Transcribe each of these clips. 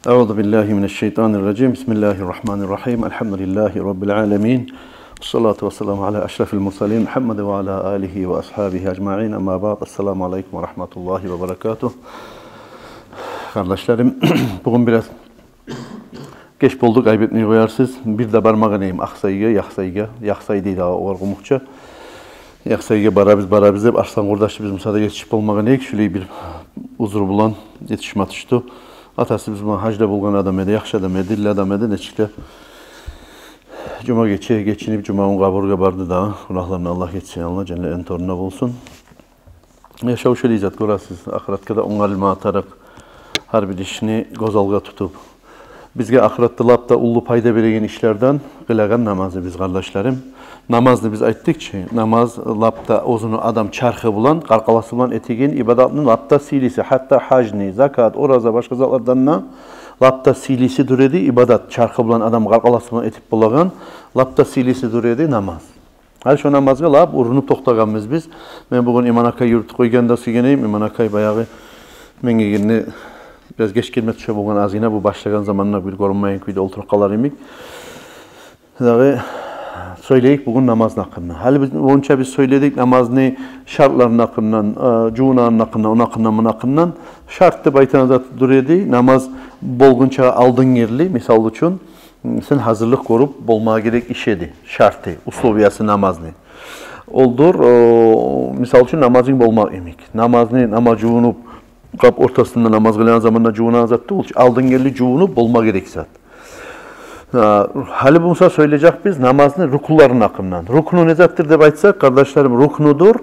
Euzu billahi mineşşeytanirracim. Bismillahirrahmanirrahim. Elhamdülillahi rabbil alamin. Essalatu vesselamu ala eşrefil murselin Muhammed ve ala alihi ve ashabihi ecmaîn. Amma ba'd. Esselamu aleyküm ve rahmetullahi ve berekatuh. Kardeşlerim, bugün biraz geç bulduk, ayıp etmeyi koyarsınız. Bir de barmağı neyim? Aksayıga, yaksay değil orgumukça. Yaksayıga barabız hep Arslan kardeşi biz müsaade yetişip olmağı neyik? Şöyle bir uzur bulan yetişim atıştı. Atası biz hacda bulgan adam edi, yakşı adam edi, dilli adam edi, neçikle. Cuma geçinip Cuma'nın kaburga bardı da, günahlarını Allah geçsin, Allah cennetin torununa bulsun. Yaşav şöyle izat görəsiz, ahiretkə də onalma ataraq, her bir işini gozalga tutup, bizge ahiretdə lap da ulu payda veregen işlerden qılağan namazı biz kardeşlerim. Namazını biz aytdık ki, namaz lap da ozunu adam çarxı bulan, qarqalası bulan etegin ibadatının lap da silisi, hatta hacni, zakat, oraza başka zatlardan lap da silisi duredi, ibadat çarxı bulan adam qarqalası bulan etip bulağın, lap da silisi duredi namaz. Her şu namazga lap urunup toxtağanmız biz. Ben bugün İman Akay yurtu koyganda sügeneyim. İman Akay bayağı menge yerine biraz geç gelme tuşa bulgan azine bu başlayan zamanına bir korunmayın kuyda oturup kalar imik. Söyleyik bugün namazın hakkında. Hali biz onca biz söyledik namazını şartların hakkından, cuğunanın hakkından, onun hakkından, bunun hakkından. Şartlı baytanada duruydu. Namaz bolgunça aldın yerli. Misal için sen hazırlık korup bolmağa gerek işedi. Şartı, usloviyası namazını. Oldur. Misal için namazın bolmağı emik. Namaz cuğunup kap ortasında namaz kılan zamanında cuğuna zattı. Aldın yerli cuğunup bolmağa gerek zat. Hali Musa söyleyecek biz namazını rukuların hakkından. Ruknu ne zattır diye aytsak kardeşlerim ruknudur.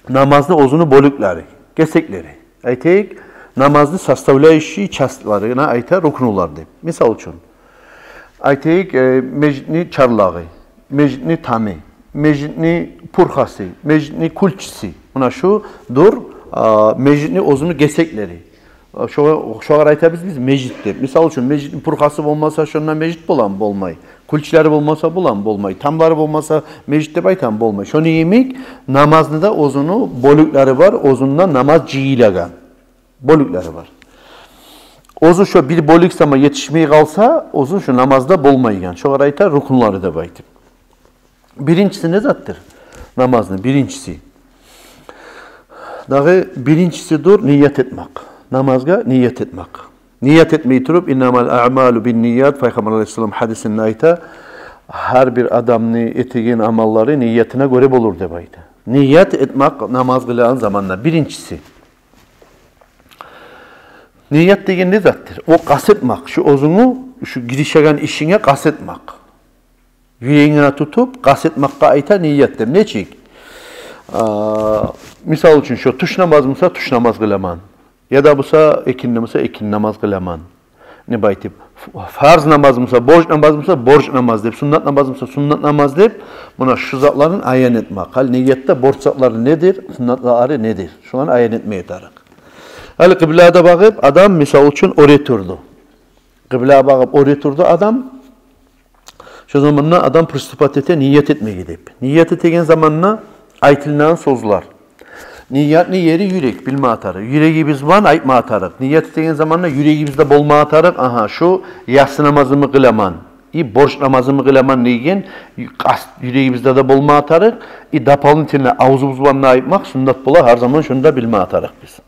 Namazını ozunu bölükleri, gesekleri. Aytek namazını sastavlayışı çastlarına ayta ruknular deyip. Misal için. Aytek mecni çarlağı, mecni tami, mecni purhası, mecni kulçisi. Buna şu dur mecni ozunu gesekleri. Şu arayta biz mecittir. Misal için mecidin purhası olmasa şundan mecit bulan bolmay. Kulçları olmasa bulan bolmay. Tamları olmasa mecitde baytan bolmay. Şunu yemek namazda da ozunu bolukları var. Ozundan namaz ciyilagan. Bolukları var. Ozu şu bir boluk ama yetişmeye kalsa ozun şu namazda bolmaygan. Şu arayta rukunları da baytım. Birincisi ne zattır? Namazın birincisi. Dağı birincisi dur niyet etmek. Namazga niyet etmek. Niyet etmeyi turup innamal a'malu bin niyat Peygamber Aleyhisselam hadisinin ayta her bir adamın ettiğin amalları niyetine göre olur debaydı. Niyet etmek namaz kılan zamanla birincisi. Niyet деген ne zattır? O kastetmek. Şu ozunu şu girişegen işine kastetmek. Yüreğine tutup kastetmekka ayta niyettir. Ne çek? Misal için şu tuş namaz mısa tuş namaz kılaman. Ya da busa ekin namazsa ekin namaz kılaman. Ne baytip? Farz namaz mısa, borç namaz mısa, borç namaz deyip, sünnet namaz mısa, sünnet namaz deyip, buna şu zatların ayan etmek. Hal niyette borç zatları nedir, sünnetleri nedir? Şuan ayan etmeye tarık. Hal kıblada bakıp adam misal için oraya turdu. Kıblaya bakıp oraya turdu adam. Şu zamanla adam pristipatete niyet etmeye gidip. Niyet ettiğin zamanla aytılınan sözler. Niyetli yeri yürek bilme atarık. Yüreğimiz var aytma atarık. Niyet ettiğin zamanla yüreğimizde bolma atarık. Aha şu yatsı namazımı kılaman. Borç namazımı kılaman deyin. Yüreğimizde de bolma atarık. Dapalın içine ağzımız bulanla aytmak sünnet bola her zaman şunda bilme atarık biz.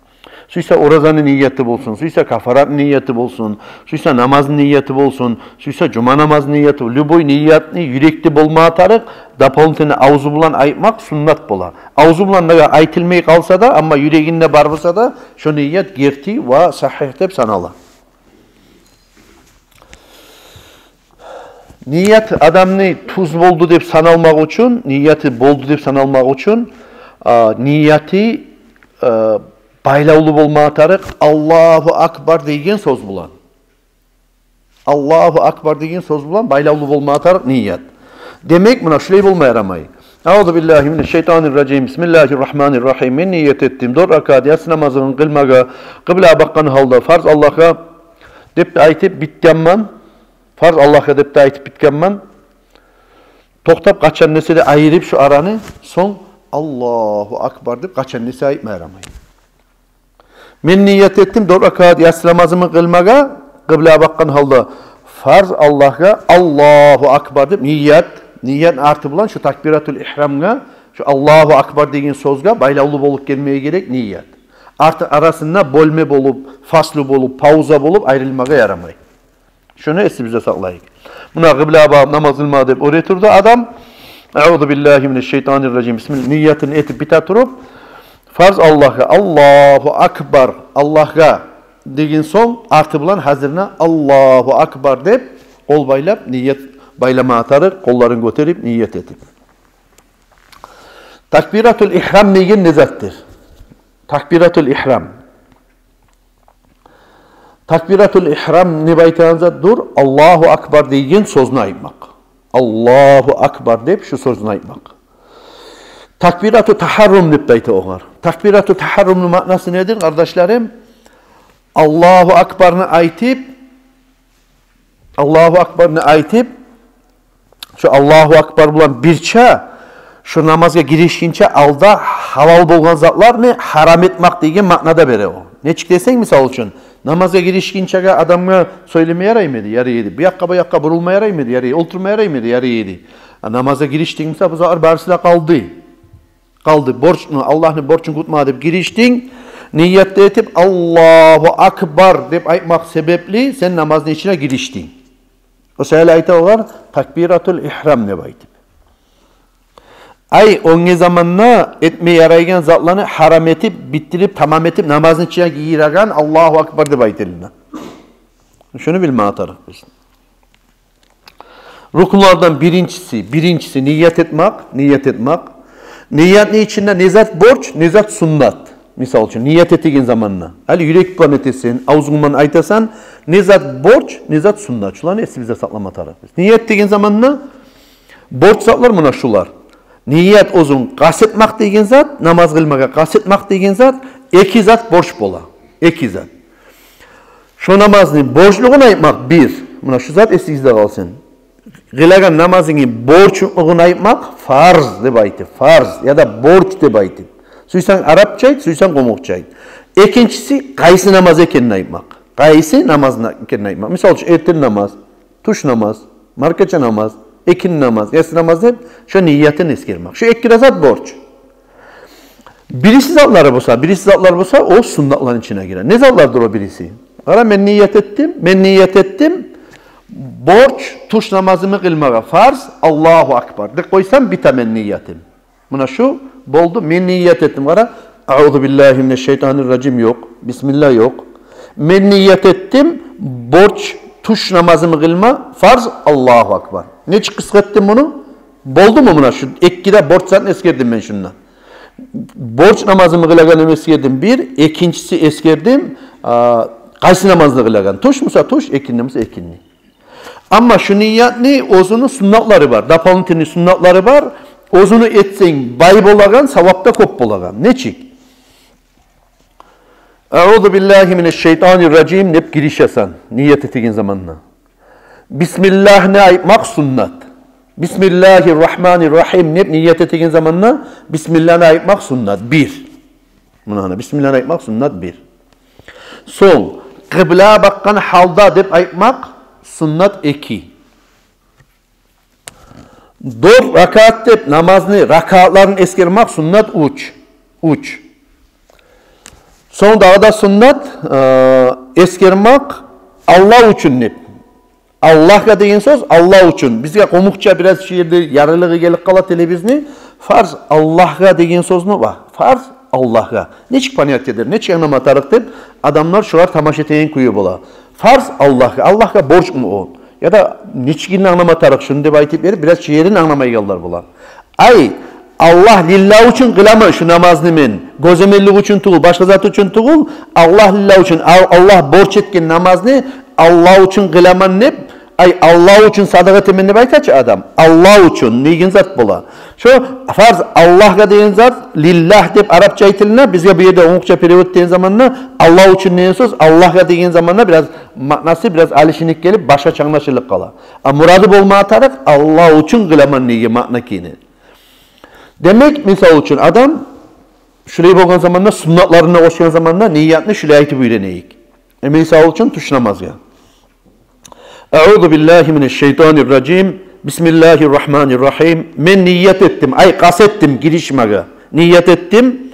Suysa orazanın niyeti bolsun, suysa kafaratın niyeti bolsun, suysa namazın niyeti bolsun, suysa cuma namazın niyeti bolsun. Lüboy niyetini yürekli bolma atarık, dapalın ağzı bulan aytmak sünnet bola. Ağzı bulan aytılmaya kalsa da ama yüreğinde barbısa da şu niyet gerti ve sahih dep sanala. Niyet adamını tuz boldu dep sanalmak için, niyeti boldu dep sanalmak için niyeti baylaulu bolma atarık Allahu Akbar deyin söz bulan. Allahu Akbar deyin söz bulan baylaulu bolma atarık niyet. Demek buna şulay bolmaya yaramay. Euzu billahi mineşşeytanirracim. Bismillahirrahmanirrahim. Men niyet ettim. 4 rakat yatsı namazını kılmaga, kıblaya bakkan halda farz Allah'a dep de aytip bitkenman. Farz Allah'a dep de aytip bitkenman. Toktap kaçan nesede ayırıp şu aranı son Allahu Akbar dep kaçan nesede aytmaya yaramay. Men niyet ettim 4 rakat yatsı namazımı kılmaga, kıbleye bakkan halda farz Allah'a Allahu Akbar deb niyet artı bulan şu takbiratul ihramga şu Allahu Akbar degen sözga baylaulu bolup gelmeye gerek niyet. Artı arasında bölme bolup, faslı bolup, pauza bolup ayrılmaga yaramay. Şunu esimize saklayık. Buna kıbleye bakıp namaz kılma deb oraya turdu adam. Euzu billahi mineşşeytanirracim. Bismillah niyetini etip biter turup farz Allah'a Allahu Akbar Allah'a degen son artı bulan hazırına Allahu Akbar deb kol baylap niyet baylama atarır, kollarını götürüp niyet etip. Takbiratul ihram degen nezattir. Takbiratul ihram. Takbiratul ihram ne baytanıza dur Allahu Akbar degen sözünü aytmak. Allahu Akbar deb şu sözünü aytmak. Takbiratu taharrum deb aytı oğar. Takbiratu taharrum'un manası nedir kardeşlerim? Allahu Akbar'ını aytıp şu Allahu Akbar bulan birça şu namazga girişkince alda halal bolgan zatlarını haram etmek degen ma'nada bere o. Neçik desen misal üçün namazga girişkince adamga söylemeye yaraymadı, yaraydı. Bu yakka burulmaya yaraymadı, yaraydı. Oturmaya yaraymadı, yaraydı. Namaza giriştin misal bu zatlar barisila kaldı. Borçunu, Allah'ın borçunu kutma deyip giriştin. Niyette etip Allahu Akbar deyip aytmak sebepli sen namazın içine giriştin. O sebeple ayta olar takbiratul ihram ne baytip. Ay onge zamanla etmeye yaraygan zatlarını haram etip, bittirip, tamam etip namazın içine giyiragan Allahu Akbar deyip aytılına. Şunu bilme atarız biz. Rukunlardan birincisi niyet etmek. Niyet ne içinde? Nezat borç, nezat sunnat. Misal için niyet ettiğin zamanla. Hali yürek planetesin, ağzından aytasan, nezat borç, nezat sunnat. Şuların hepsi bize saklama tarafı. Niyet ettiğin zamanla borç zatlar mı şular? Niyet ozun kastetmek degen zat, namaz kılmaga kastetmek degen zat, iki zat borç bola. İki zat. Şu namazın borçluğunu aytmak bir. Buna şu zat esinizde kalsın. Kılagan namazını borçluğunu aytmak farz deb aytı. Farz ya da borç deb aytı. Suysan Arapça ayt, suysan Komukça ayt. İkincisi kaysi namaz ekenini aytmak. Kaysi namaz ekenini aytmak. Misal için ertel namaz, tuş namaz, markaça namaz, ekin namaz, yatsı namaz hep şu niyetin eskirmek. Şu iki zat borç. Birisi zatları bolsa o sunnatların içine girer. Ne zatlardır o birisi? Ara ben niyet ettim. Borç tuş namazımı kılmağa farz Allahu Akbar. De koysam bitamen niyetim. Buna şu boldu men niyet ettim. Ara Euzu billahi mineşşeytanirracim yok. Bismillah yok. Men niyet ettim. Borç tuş namazımı kılma farz Allahu Akbar. Ne kıskettim bunu? Boldu mu buna? Şu ekkide borç zaten eskerdim ben şundan. Borç namazımı kılaganım eskerdim bir. İkincisi eskerdim. Kaysi namazını kılagan. Tuş musa tuş, ekinli musa ekinli. Ama şu niyet ne? Ozunun sunnatları var. Dapalın sunnatları var. Ozunu etsen bay bolagan, savapta kop bolagan. Neçik? Euzu billahi mineşşeytanirracim nep giriş yasan. Niyet ettiğin zamanla. Bismillah ne aytmak sunnat. Bismillahirrahmanirrahim nep niyet ettiğin zamanla Bismillah ne aytmak sunnat. Bir. Buna Bismillah ne aytmak sunnat bir. Son. Kıbleye bakkan halda dep aytmak sunnat iki. Dört rakat dep namazını, rakatlarını eskermek sunnat uç. Son daha da sunnat eskermek Allah için nep. Allah'a deyin söz Allah için. Bizge komukça biraz şiirde yarılığı gelip kala televizyonu farz Allah'a deyin söz ne var? Farz Allah'a. Neçik paniyat eder, neçik anlama tarık dep adamlar şuar tamaşa teyin kuyu bola. Farz Allah'a. Allah'a borç mu o? Ya da neçiginin anlama tarık şunu dep aytip verip biraz şiirin anlamayı yollar bola. Ay Allah lillah için kılama şu namazını men. Gözemellik için tuğul, başka zat için tuğul. Allah lillah için, Allah borç etken namazını Allah için kılaman nep. Ay Allah için sadaka temenni baytaç adam. Allah için negen zat bola. Şu farz Allah'a deyin zat lillah dep Arapça aytılına bizge bu yerde Omukça periyot deyin zamanla Allah için neyin söz Allah'a deyin zamanla biraz manası biraz alişinik gelip başka çanlaşırlık kala. Muradı bolma atarak Allah için kılaman nege makna kini. Demek misal için adam şurayı bolgan zamanla sunnatlarına koşan zamanla niyatını şuraya aytıp öğreneyik. Misal için tuş namaz ya. Euzu billahi mineşşeytanirracim. Bismillahirrahmanirrahim. Men niyet ettim, ay kasettim girişmege. Niyet ettim.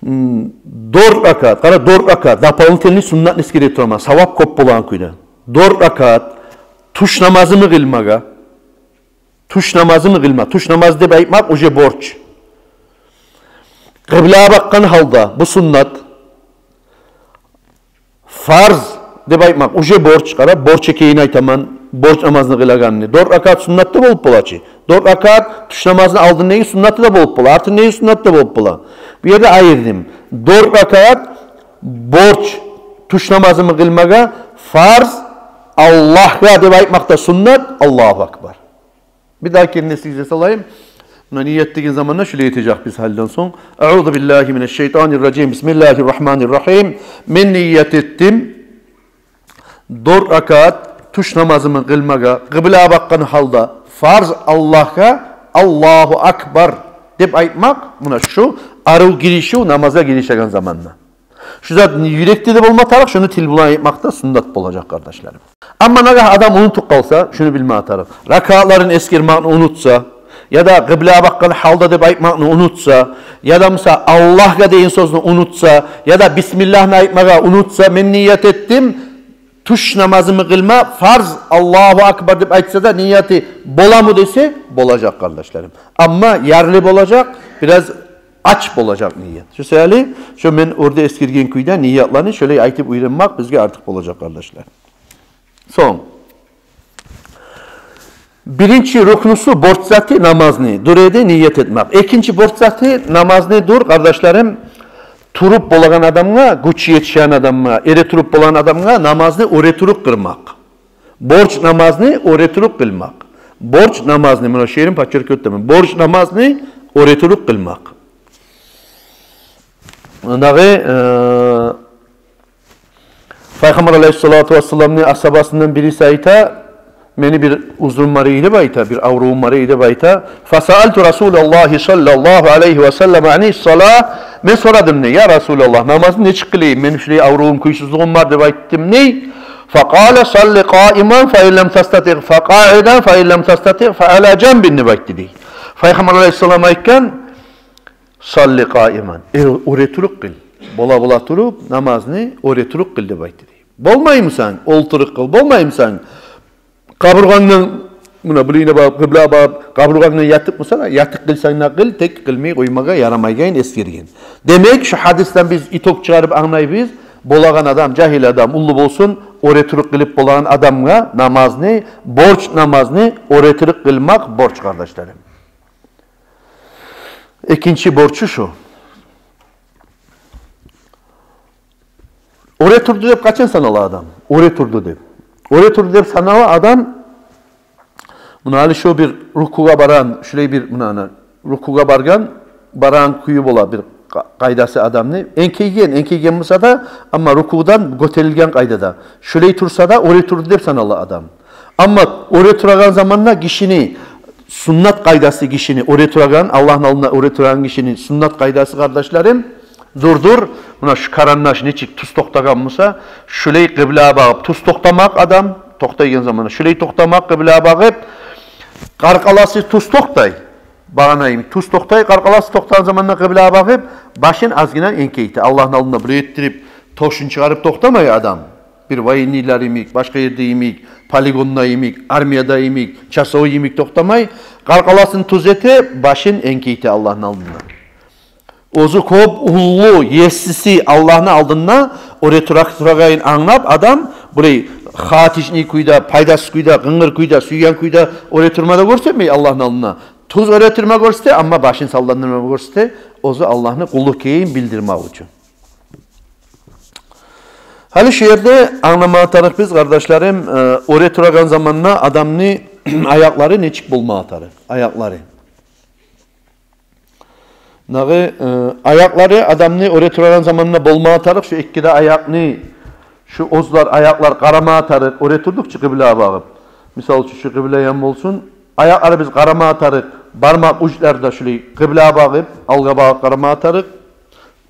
4 rakat, qara 4 rakat. Dapalın telini sunnat niskere turma. Savap kop bolan kuyda. 4 rakat tuş namazımı kılmaga. Tuş namazımı kılma. Tuş namaz deb aytmak oje borç. Kıblaya bakkan halda bu sunnat. Farz deb aytmak oje borç. Qara borç ekeyin aytaman. Borç namazını kılaganını. 4 rakat sunnatta bolup bolaçı. 4 rakat tuş namazını aldın neyi sunnatı da bolup bola. Artı neyi sunnatı da bolup bola. Bir yerde ayırdım. 4 rakat borç tuş namazımı kılmaga, farz Allah'a deb aytmakta sunnat, Allahu Akbar. Bir daha kendine size salayım. Buna niyet dediğin zamanla şöyle yetecek biz halden son. Euzu billahi mineşşeytanirracim. Bismillahirrahmanirrahim. Men niyet ettim. 4 rakat tuş namazımı kılmaga, kıbleye bakkan halda farz Allah'a Allahu Akbar deb aytmak, buna şu arı girişi namaza girişegen zamanla. Şu zaten yürekte de bolmatarık, şunu til bulan aytmakta sünnet olacak kardeşlerim. Ama naga adam unutup kalsa şunu bilme atarık. Rakatların eskirmağını unutsa ya da kıbleye bakkan halda deb aytmakını unutsa ya da mesela Allah'a deyin sözünü unutsa ya da Bismillah'ını aytmaga unutsa, men niyet ettim tuş namazımı kılma, farz Allahu Akbar deb aytsa da niyeti bola mı dese bolacak kardeşlerim. Ama yerli bolacak, biraz aç bolacak niyet. Şu söyle, şu men orada eskirgen kuyda niyetlerini şöyle aytıp uyranmak bizge artık bolacak kardeşler. Son. Birinci ruknusu borç zati namazını durede niyet etmek. İkinci borç zati namazını dur kardeşlerim. Turup bolagan adamga, güçü yetişen adamga, ere turup bolan adamga namazını oreturuk kılmak. Borç namazını oreturuk kılmak. Borç namazını, bunu şehrin paçırık öttemin. Borç namazını oreturuk kılmak. Peygamber aleyhissalatu vesselam'ın ashabasından birisi ayta, meni bir uzun mariydi bayta, bir avruğun mariydi bayta. Fasaltu Resulullah sallallahu aleyhi ve sellem ani salah. Men soradım ne? Ya Resulallah namazı ne çıkılayım? Men şuraya avruğum kuysuzluğum var diye ayttim ne? Fakale salli qaiman fa illem tastati' fa qa'idan fa illem tastati' fa ala cembin diye aytdı. Peygamber aleyhisselam aytkan salli qaiman. Oreturuk kıl. Bola turup namazını oreturuk kıl diye aytdı. Bolmayımsan olturuk kıl. Bolmayımsan kaburgandan buna bulayına bağıp, kıbleye bağıp, kaburgandan yatıp mı sana? Yatık kılsan ne kıl, tek kılmayı koymaga yaramaygen eskirgen. Demek şu hadisten biz itok çıkarıp anlayıbız, bolagan adam, cahil adam, ullu bolsun, oreturuk kılıp bolagan adamga namazını, borç namazını oreturuk kılmak borç kardeşlerim. İkinci borçu şu. Oreturdu deyip kaçın sanalı adam? Oreturdu deyip. Oreturdu deyip sanalı adam, buna hali şu bir rukuga baran, şuraya bir buna rukuga bargan, baran kuyu bola bir kaydası adamını. Enkeygen olsa da ama rukudan göterilgen kaydada. Şurayı tursa da oraya turdu deyip sanalı adam. Ama oraya turagan zamanla kişini, sunnat kaydası kişini, oraya turagan, Allah'ın alına oraya turagan kişinin sunnat kaydası kardeşlerim, dur. Buna şu karanlaş neçik tuz toktagan mısa, şurayı kıbleye bağıp tuz toktamak adam, toktaygen zamanla şurayı toktamak kıbleye bağıp, karkalası tuz toktay. Bağınayım. Tuz toktay, karkalası toktan zamanla kıbleye bakıp, başın azginen enkeyti. Allah'ın alnına buraya ettirip, toşun çıkarıp toktamay adam. Bir vayinliler imik, başka yerde imik, poligonda imik, armiyada imik, çasovu imik toktamay. Karkalasın tuz eti, başın enkeyti Allah'ın alnına. Ozu kop, ullu, yessisi Allah'ın aldığına, oraya turakayın anlap adam, burayı hatiçni kuyda, paydasız kuyda, gıngır kuyda, süyyan kuyda oraya turmada görse Allah'ın alnına. Tuz oraya turma görse ama başın sallandırma görse ozu Allah'ını kulluk keyin bildirmek için. Hali şu yerde anlamaya tarık biz kardeşlerim oraya turagan zamanla adamını ayakları neçik bulma atarı. Ayakları. Ayakları adamını oraya turagan zamanla bulma atarık. Şu ikkide ayakını şu ozlar, ayaklar karama atarık. Oraya turdukça kıbleye bağıp. Misal şu kıbleye yan olsun. Ayakları biz karama atarık. Barmak uçlarda şöyle kıbleye bağıp. Alga bağıp karama atarık.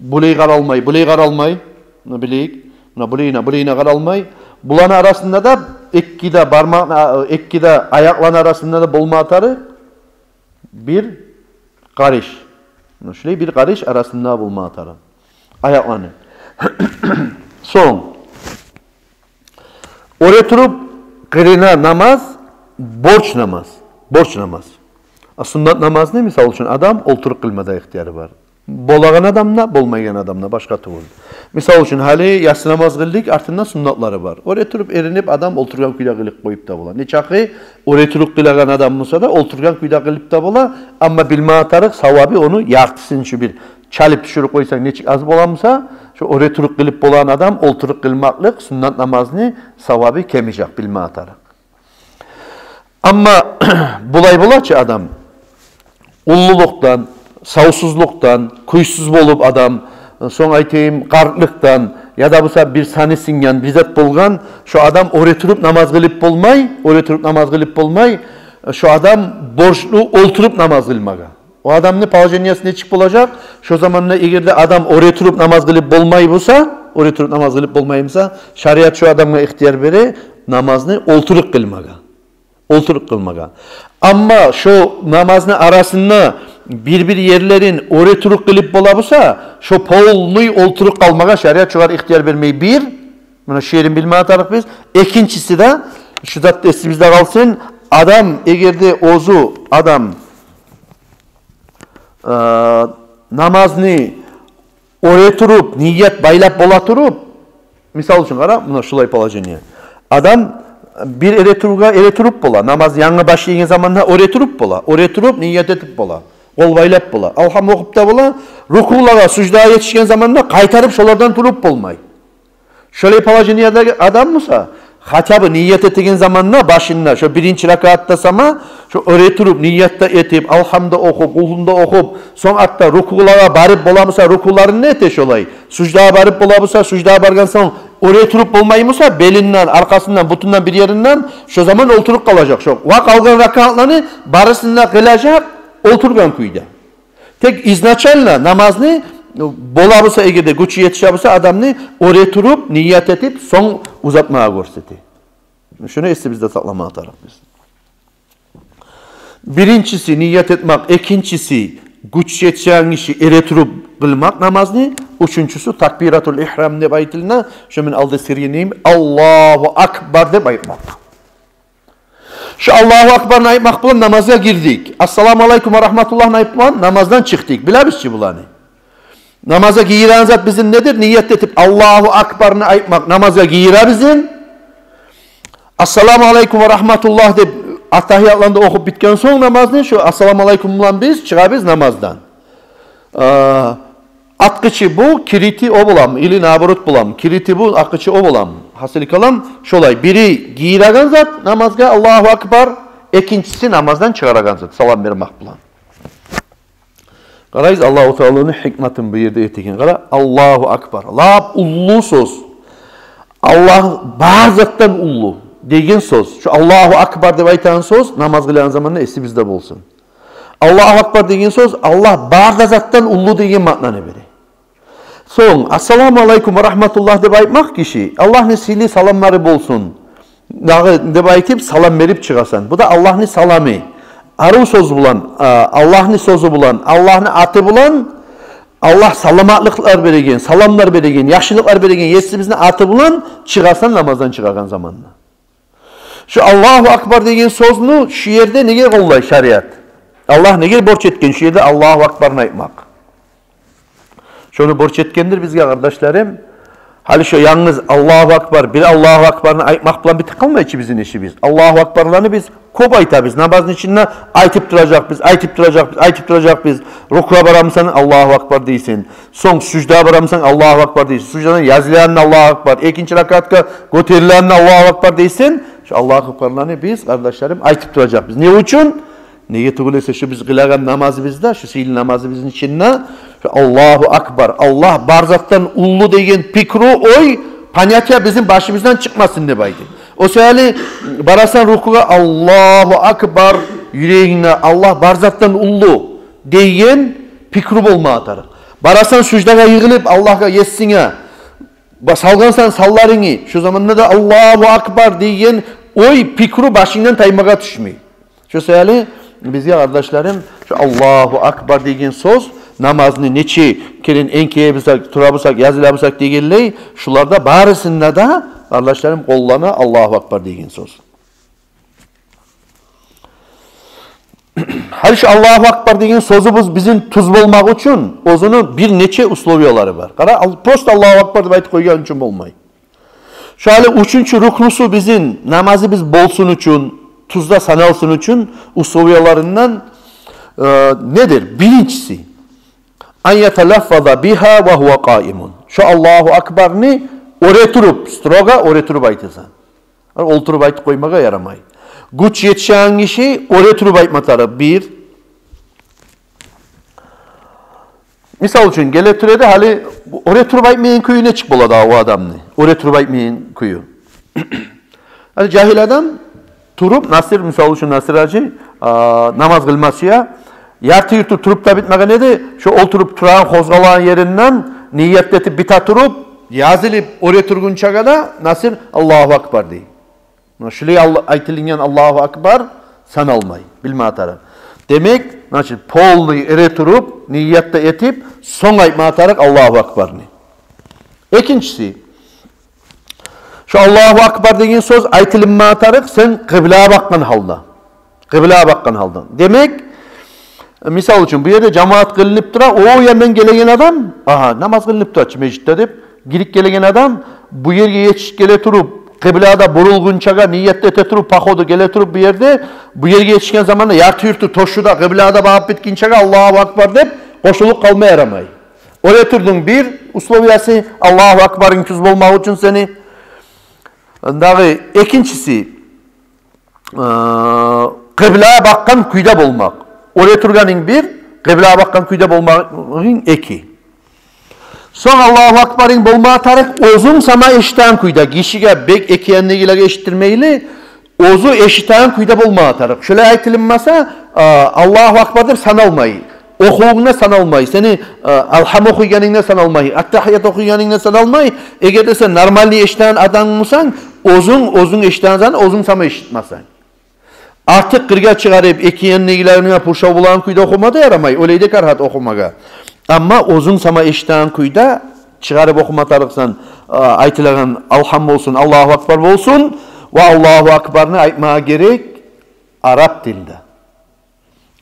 Buleyi karalmay. Ne bileyik. Buleyi karalmay. Bulan arasında da ekkide barmak ekkide ayaklan arasında da bolma atarı bir karış. Şöyle bir karış arasında bulma atarı. Ayaklanı. Son. Oraya turup kırına namaz borç namaz. Borç namaz. Sünnet namaz ne misal için adam olturup kılmada ihtiyarı var. Bolagan adamla, bolmayan adamla başka tuğul. Misal için hali yatsı namaz kıldık, artından sünnetleri var. Oraya turup erinip adam olturgan kuyda kılıp koyup da bola. Neçaki oraya turup kılagan adam olsa da olturgan kuyda kılıp da bola, ama bilme atarık savabı onu yartısın şu bir çalıp düşürüp koysan neçik az bolamsa, şu oraya turup kılıp bolan adam olturup kılmaklık sünnet namazını savabı kemeyecek bilme atarık. Ama bulay adam ulluluktan, savsuzluktan, kuysuz bolup adam, son aytayım qarlıktan ya da bu bir sani singan bizat bolgan şu adam oraya turup namaz kılıp bolmay, şu adam borçlu olturup namaz kılmaga. O adam ne pajeniyası ne çık olacak? Şu zamanla eğer de adam oraya turup namaz kılıp bolmayımsa, şariat şu adamga ihtiyar beri namazını olturup kılmaga. Ama şu namazın arasında bir yerlerin oraya turup kılıp bolabusa, şu polnuy olturup kalmaga şariat çoğar ihtiyar vermeyi bir, bunu şiirin bilme atarık biz. İkincisi de, şu da testimizde kalsın, adam egerde ozu, adam namazını oraya turup, niyet baylap bola turup, misal için kara, buna şulay palaceniye. Adam bir ere turup bola, namaz yanına başlayan zamanla oraya turup niyet etip bola, kol baylap bola, alham okup da bola, rukulara, sucdaya yetişken zamanla kaytarıp şolardan turup bolmay. Şöyle palajeniyadaki adam mısa, hatabı niyet ettiğin zamanla başında, şu birinci rakatta sama, şu oraya turup niyette etip, alhamda okup, ulhunda okup, son hatta rukulara barıp bolamısa, rukuların ne eteş olay? Sucdaya barıp bolamısa, sucdaya bargan son, oraya turup olmayımsa belinden, arkasından, butundan bir yerinden şu zaman oturup kalacak. Şu kalgan rakatlarını barısında kılacak, oturgan kuyda. Tek iznaçanla namazını bolabısa egede güçü yetişabısa adamını oraya turup niyet etip son uzatmaya görseti. Şunu bizde saklama atarız biz. Birincisi niyet etmek, ikincisi güç yetişen işi ere turup kılmak namazını, üçüncüsü takbiratul ihram deb aytılına, şömin aldı siryeneyim, Allahu Akbar deb aytmak. Şu Allahu Akbar'ını aytmak bilen namaza girdik. Assalamu aleykum ve rahmetullah'ını aytmak namazdan çıktık. Bilabizçi bulanı. Namaza giyiren zat bizim nedir? Niyet etip Allahu Akbar'ını aytmak namaza giyirer bizim. Assalamu aleykum ve rahmetullah deb Attahiyatlarında okup bitken son namazını şu Assalamu aleykum bilen biz çıkabız namazdan. Atkıçı bu, kiriti o bulam, ili naburut bulam, kiriti bu, akıçı o bulam. Hasili kalam şolay, biri giyiragan zat namazga Allahu Akbar, ikincisi namazdan çıkaragan zat, salam vermek bulam. Qarayız Allah-u Teala'nın hikmetin bu yerde ettiğin qara, Allahu Akbar, lab ullu söz, Allah bar zattan ullu degen söz, şu Allahu Akbar deb aytan söz, namaz kılan zamanında esi bizde bolsun. Allahu Akbar degen söz, Allah bar zattan ullu degen ma'nanı beri. Son, Assalamu aleykum ve rahmetullah deb aytmak kişi, Allah'ın sili salamları bolsun, deb aytip salam verip çıkasan. Bu da Allah'ın salamı. Arı söz bulan, Allah'ın sözü bulan, Allah'ın atı bulan, Allah salamatlıklar beregen, salamlar beregen, yaşlılıklar beregen, yesimizin atı bulan, çıkasan namazdan çıkakan zamanla. Şu Allahu Akbar degen sözünü şu yerde nege kollay şariat? Allah nege borç etken şu yerde Allahu Akbar'ını aytmak. Şunu borç etkendir bizge kardeşlerim. Hali şu yalnız Allahu Akbar, bir Allahu Akbar'ını aytmak bilen bir tıkılma içi bizim işimiz. Allahu Akbar'larını biz kop aytabız. Namazın içinde aytıp duracak biz, aytıp duracak biz. Rukuğa baramısan Allahu Akbar deysin. Son sücdaya baramısan Allahu Akbar deysin. Sücdadan yazılayanın Allahu Akbar. İkinci rakatka göterilenin Allahu Akbar deysin. Şu Allahu Akbar'larını biz kardeşlerim aytıp duracak biz. Ne için? Neye tugulese şu biz kılagan namazı bizde, şu sihirli namazı bizim içinde. Allahu Akbar, Allah barzattan ullu degen pikru oy, panyatya bizim başımızdan çıkmasın de baydı. O sehali barasan rukuğa Allahu Akbar yüreğine Allah barzattan ullu degen pikru bolma atarı. Barasan sücdana yığılıp Allah'a yetsine salgansan sallarini, şu zamanda da Allahu Akbar deyen oy pikru başından taymaga düşmey. Şu sayılı bizge kardeşlerim, şu Allahu Akbar deyen söz namazını neçe kerin enkeye bilsak, turabısak, yazılabilsak degenley, şularda barısında da kardeşlerim kollana Allahu Akbar deyen söz. Her şu Allahu Akbar degan sözü bizim tuz bolmak için özünün bir neçe usloviyaları var. Qara prost Allahu Akbar deb aytib qo'ygan uchun bo'lmaydi. Şu hali 3-cü ruknusu bizim namazı biz bolsun için, tuzda sanalsın için usloviyalarından nedir? Birincisi an yetelaffaza biha ve huve qaimun. Şu Allahu Akbar'ni oraya turup, stroga oraya turup aytasan. Olturup aytib qo'ymaga yaramay. Güç yetişen kişi oraya turup aytmatarı. Bir. Misal için gele türede hali oraya turup aytmayan kuyu ne çık boladı o adamını. Oraya turup aytmayan kuyu. Hani cahil adam turup Nasir misal için Nasir Hacı namaz kılmasıya yartı yurtu turup da bitmegen edi. Şu oturup turan kozgalan yerinden niyetletip bita turup yazılıp oraya turgunça kadar Nasir Allahu Akbar deyip. Şöyle aytılgan Allahu Akbar san almay, bilme atarı. Demek, polnu ere turup, niyette etip, son aytma atarak Allahu Akbar'ni. İkincisi, şu Allahu Akbar degen söz aytılma atarak sen kıblaya bakkan halda. Kıblaya bakkan halda. Demek, misal için bu yerde cemaat kılınıp tura, o yerden gelegen adam, aha namaz kılınıp tura, meclitte deyip, girip gelegen adam, bu yerge yetişip gele turup, kıblada burulgunçaga niyette turup pahodu gele turup bir yerde bu yerge yetişken zamanda yartı yurtu toşuda kıblada bağıp bitkinçaga Allahu Akbar deyip koşuluk kalmaya yaramay. Oraya turdun bir usloviyası Allahu Akbar'ın küz bolmak için seni. Dağı ikincisi kıblaya bakkan kuyda bolmak. Oraya turganın bir kıblaya bakkan kuyda bolmakın iki. Son Allahu Akbar'ın bolmağa tarık ozun sama eşitten kuyda. Kişiye bek ekiyenliğiyle eşittirmeyle ozu eşitten kuyda bolmağa tarık. Şöyle aytılınmasa Allahu Akbar'dır sanalmayı. Okuğuna sanalmayı. Seni alham okuyanına sanalmayı. Attahiyat okuyanına sanalmayı. Eğer de sen normalde eşitten adam mısan ozun eşitten zan ozun sama eşitmasan. Artık kırga çıkarıp ekiyenliğiyle puşa bulan kuyda okumada yaramay. Öyleydi karhat okumaga. Ama uzun sama eşitten kuyda çıkarıp okuma tarıksan aytılan alham olsun, Allahu Akbar olsun ve Allahu Akbar'ını aytmaya gerek Arap dilde.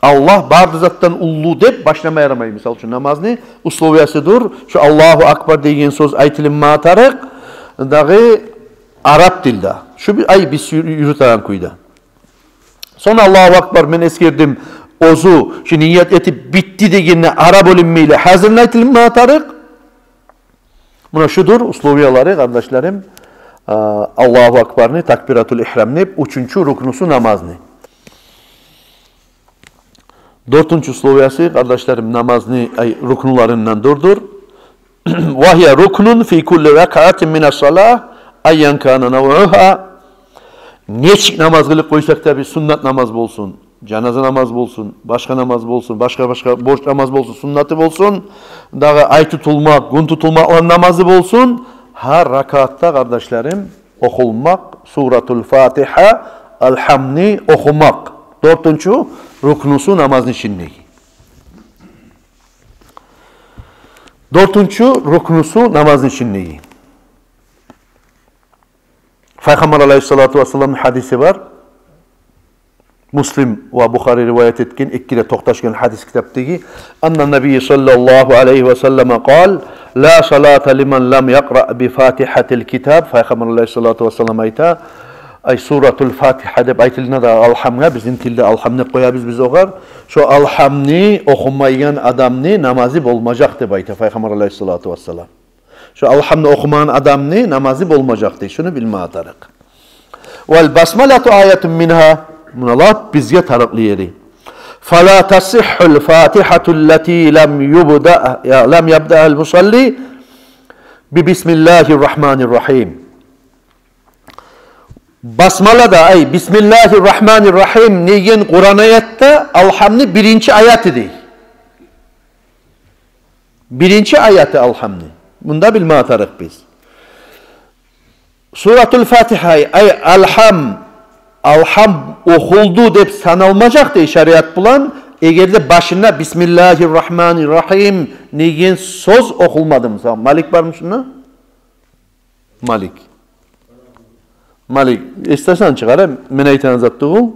Allah bardı zattan ullu deyip başlamaya yaramayı. Misal için namazını usloviyasıdır. Şu Allahu Akbar degen söz aytılınmaya tarık dağı Arap dilde. Şu bir ay biz yürüten kuyda. Sonra Allahu Akbar ben eskerdim. Ozu, şu niyet etip bitti degenine Arap olinmeyle hazırına aytılınmaya tarık. Buna şudur, usloviyaları kardeşlerim. Allahu Akbar'ını, takbiratul ihram'ını, üçüncü ruknusu namazını. Dördüncü usloviyası kardeşlerim namazını ruknularından durdur. Vahye ruknun fi kulli rekaatin mine salah ayyan kana nev'uha. Neçik namaz kılıp koysak tabi sünnet namaz bolsun. Cenaze namaz bolsun, başka namaz bolsun, başka borç namaz bolsun, sünneti bolsun, dağı ay tutulmak, gün tutulmak olan namazı bolsun. Her rakatta kardeşlerim okulmak, Suratul Fatiha, Elhamni okumak. Dördüncü ruknusu namazın içindeki. Dördüncü ruknusu namazın içindeki. Peygamber Aleyhissalatu Vesselam'ın hadisi var. Müslim ve Bukhari rivayet etken ikkide toqtaşken hadis kitaptaki anna Nebi sallallahu aleyhi ve sellem qal la salata liman lam yaqra bi Fatihatil kitab. Peygamber Aleyhissalatu Vesselam ayta ay suratul Fatiha deb aytılına da alhamga bizim tilde alhamni qoyabız biz oqar. Şu alhamni okumayan adamni namazı bolmajaq deb ayta Peygamber Aleyhissalatu Vesselam. Şu alhamni okumayan adamni namazı bolmajaq deydi. Şunu bilme atarıq. Vel basmalatu ayetun minha. Munalat bizge tarıklı yeri. فَلَا تَصِحُّ الْفَاتِحَةُ الَّتِي لَمْ يَبْدَأَ الْمُصَلِّ بِبِسْمِ اللّٰهِ الرَّحْمَنِ الرَّحِيمِ. Basmala da ay Bismillahirrahmanirrahim neyin Kur'an ayette alhamni birinci ayeti değil. Birinci ayeti alhamni. Bunda bilme atarıq biz. Suratul Fatiha ay alham okuldu deb sanalmayacak diye şeriat bulan, egerde başına Bismillahirrahmanirrahim negen söz okulmadı mı? Malik var mı şuna? Malik. İstersen çıkar, men aytan zat tuğul.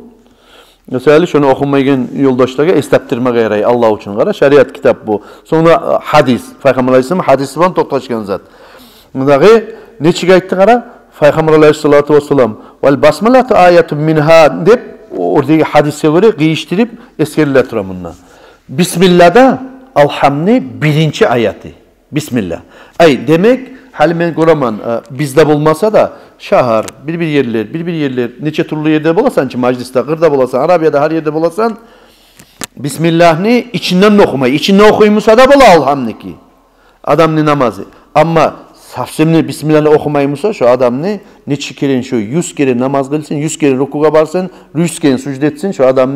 Mesela şunu okumayın yoldaşlara estaptırma gayrı Allah için gara. Şeriat kitap bu. Sonra hadis. Peygamber Aleyhisselam hadisi bilen toplaşkan zat. Bundağı ne çıkaytı gara? Peygamber Aleyhissalatu vesselam vel basmalatu ayetun minha deb oradaki hadise göre giyiştirip eskerler turamınla. Bismillah'da alhamni birinci ayeti. Bismillah. Ay demek halimen goraman bizde bulmasa da şahar, bir yerler, neçe türlü yerde bulasan ki mecliste, kırda bulasan, Arabiyada her yerde bulasan Bismillah'ni içinden okumayı, içinden okuymusa da bula alhamdiki. Adam ne namazı. Ama safsemni Bismillah'ni okumaymusa şu adam neçe kere şu 100 kere namaz kılsın, 100 kere rukuga barsın, 100 kere sucud etsin şu adam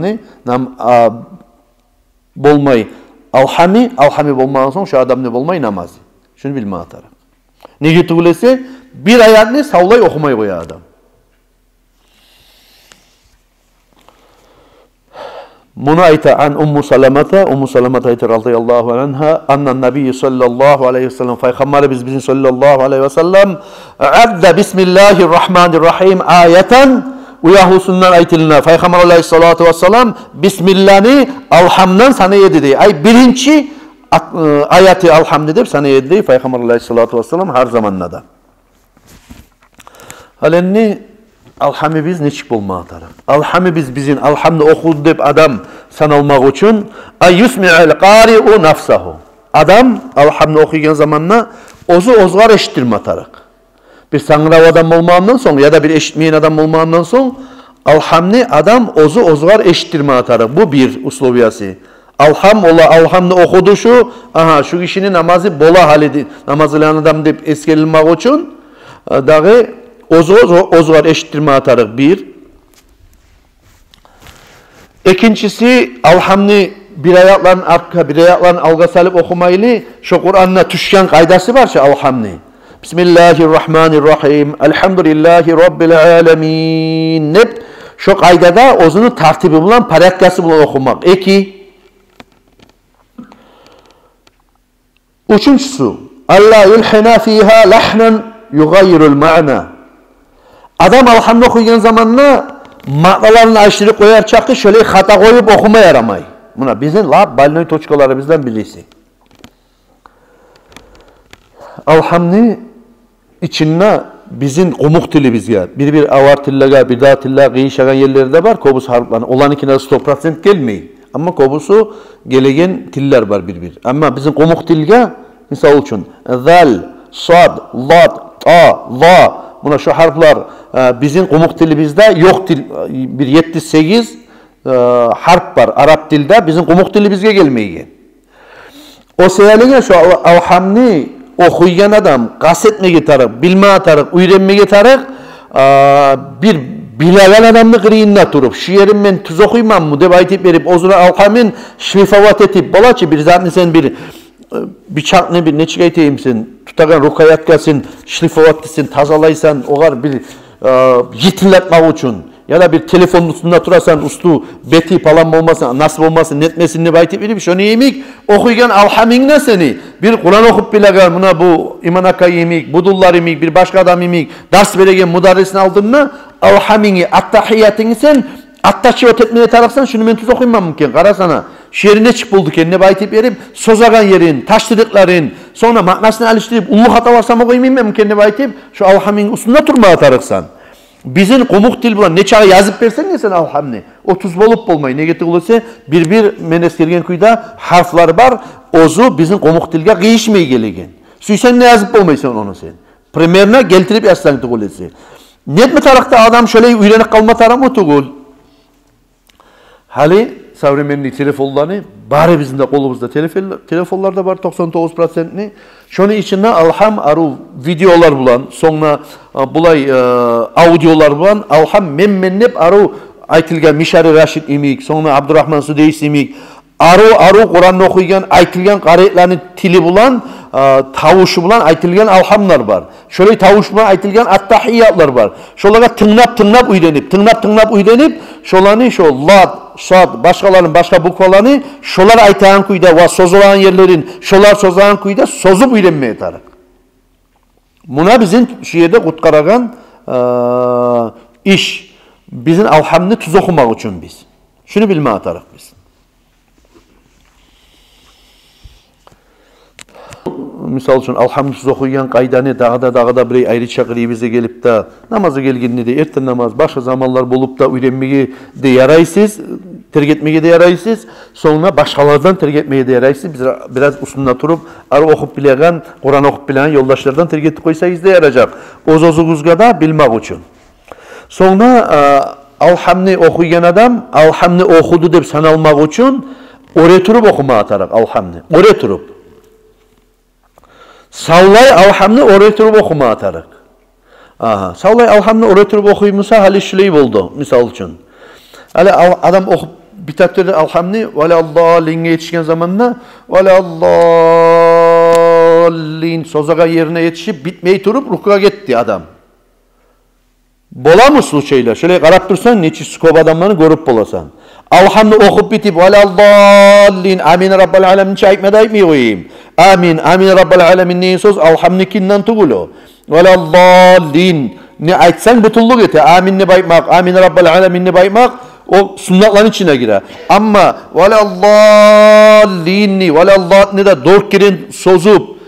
bolmayı. Alhami bolmadan sonra şu adam bolmayı namazı. Şunu bilme atarım. Ne getiriyorsa bir ayetini savlay okumayı koyar adam. Bunu ayta an Ummu Salamata ayta radıyallahu anha anna Nabi sallallahu aleyhi ve sellem Peygamber bizim sallallahu aleyhi ve sellem adda Bismillahirrahmanirrahim ayeten uyahusundan aytilina Peygamber aleyhissalatu vesselam Bismillah'ni alhamdan sana yedi. Ay birinci ayeti alhamdidir sana yedi Peygamber aleyhissalatu vesselam her zamanla da. Halenni alhamı biz neçik bulmağa taraf. Alhamı bizim alhamdı okudu deyip adam sanalmak için ayyusmi'al qari'u nafsahu. Adam alhamdı okuyken zamanla ozu ozgar eşittirme taraf. Bir sangrav adam olmağından sonra ya da bir eşitmeyen adam olmağından sonra alhamni adam ozu ozgar eşittirme taraf. Bu bir uslubiyası. Alhamdı okudu şu şu kişinin namazı bola halidir. Namazı lan adam deyip eskerilmek için dağı ozgar eşittirme atarıq bir. İkincisi alhamni bir ayakların arka bir ayakların alga salıp okumaylı şu Kur'an'da tüşken kaydası var şu alhamni. Bismillahirrahmanirrahim. Elhamdülillahi Rabbil alemin. Şu kaydada ozunu tartibi bulan paratkası bulan okumak. Üçüncüsü Allah yulhina fiha lahnen yugayyirul ma'na. Adam alhamdülillah okuyken zamanla mağdalarını aşırı koyar çakı şöyle hata koyup okuma yaramay. Buna bizim balinoy toçkaları bizden bilirsin. Alhamdülillah içinde bizim komuk dili bizge. Bir avar tillaga, bir daha tillaga giyişagan yerlerde var. Kobus harflarını. Olan ikine 100% gelmiyor. Ama kobusu gelegen tiller var bir. Ama bizim komuk dilge misal için zal, sad, lat, ta, za. Buna şu harfler bizim komuk dilimizde yok bir 7-8 harf var Arap dilde bizim komuk dilimizge gelmeyi. O sebeple şu alhamni okuyan adam kasetmeye tarık, bilmeye tarık, öğrenmeye tarık bir bilagan adamını kırıyında durup şu yerim ben tuz okuymam mı deyip aytip verip ozuna alhamin şifavat etip bolaçı bir zaten sen bir bıçak ne çıkaytayım sen tutagan rukayatkasın şifavatlisin tazalaysan oğar bir yitinletmek için ya da bir telefonun üstünde turasan ustu beti falan olmasın nasip olmasın netmesin ne baytip verip şunu yemek okuyken alhaminle seni bir Kur'an okup bile buna bu İman Hakkı yemek budullar yemek bir başka adam yemek ders veregen mudarrisini aldığında alhamini attahiyatını sen attaşivat etmeye tarafsan şunu ben tuz okuymam mümkün karasana şiirine çık buldu kendine baytip verip sozagan yerin taştırıkların sonra manasını alıştırıp ullu hata varsam okuymayayım ben kendine baytip şu alhamin üstünde durmaya tarıksan bizim komuk dil bulan ne çağı yazıp versen ya sen alhamni 30 bolup bolmayı ne getir olursa bir meneskergen kuyda harflar var ozu bizim komuk dilge giyişmeyi gelegen süysen ne yazıp bolmaysan onu sen primerine geltirip yazsan tuğulesi net mi tarakta adam şöyle uyrenip kalma taramı tuğul hali savremenli telefonlarını bari bizim de kolumuzda telefonlarda var 99%'ni şunun içinde alham aru videolar bulan sonra bulay audiolar bulan alham memmennep aru aytilgan Mişari Raşid imik sonra Abdurrahman Sudeys imik aru Kur'an'ı okuyken aytilgan qariyetlerini tili bulan tavuşu bilan aytilgan alhamlar var. Şöyle tavuş bilan aytilgan attahiyatlar var. Şolarga tıngnap uydenip, şolani şu lat, sad, başkalarının başka bukvalarını şolar aytagan kuyda va sozulan yerlerin şolar sozagan kuyda sozup uydenmeye tarık. Buna bizim şu yerde kutkaragan iş. Bizim alhamni tuz okumak için biz. Şunu bilmeye atarıq biz. Misal üçün alhamni tuz okuyan qaydani dağda bir ayrıca qilibizə gelip de namazı gelginini de erten namaz başka zamanlar bulup da öğrenmeyi de yaraysız, tergetmeyi de yaraysız, sonra başkalardan tergetmeyi de yaraysız. Biz biraz üstünde turup arı okup bilen, Kur'an okup bilen yoldaşlardan tergetip koysayız da yarayacak. Oz-ozuguzga da bilmek için. Sonra alhamni okuyan adam alhamni okudu deb sanalmak için oraya turup okuma atarak alhamni. Oraya turup. Sallay alhamni oraya turup okuma atarak. Aha, sallay alhamni oraya turup okuymusa hali şüley oldu misal için. Hali adam okup bitatörde alhamni velallahin'e yetişken zamanla velallahin sozaga yerine yetişip bitmeyi turup rukuğa gitti adam. Bola mı şeyler? Şöyle qarap dursan neçi skop adamlarını görüp bolasan. Alhamni okup bitip velallahin amin rabbal alamin aytmada aytmayayım. Amin rabbal alamin neyin söz alhamnikinden tugulu. Velallahin ne aytsan butulluk ete. Amin ne baytmak, amin rabbal alamin ne baytmak o sünnetlerin içine girer. Ama velallahin ne de doğru giren sozup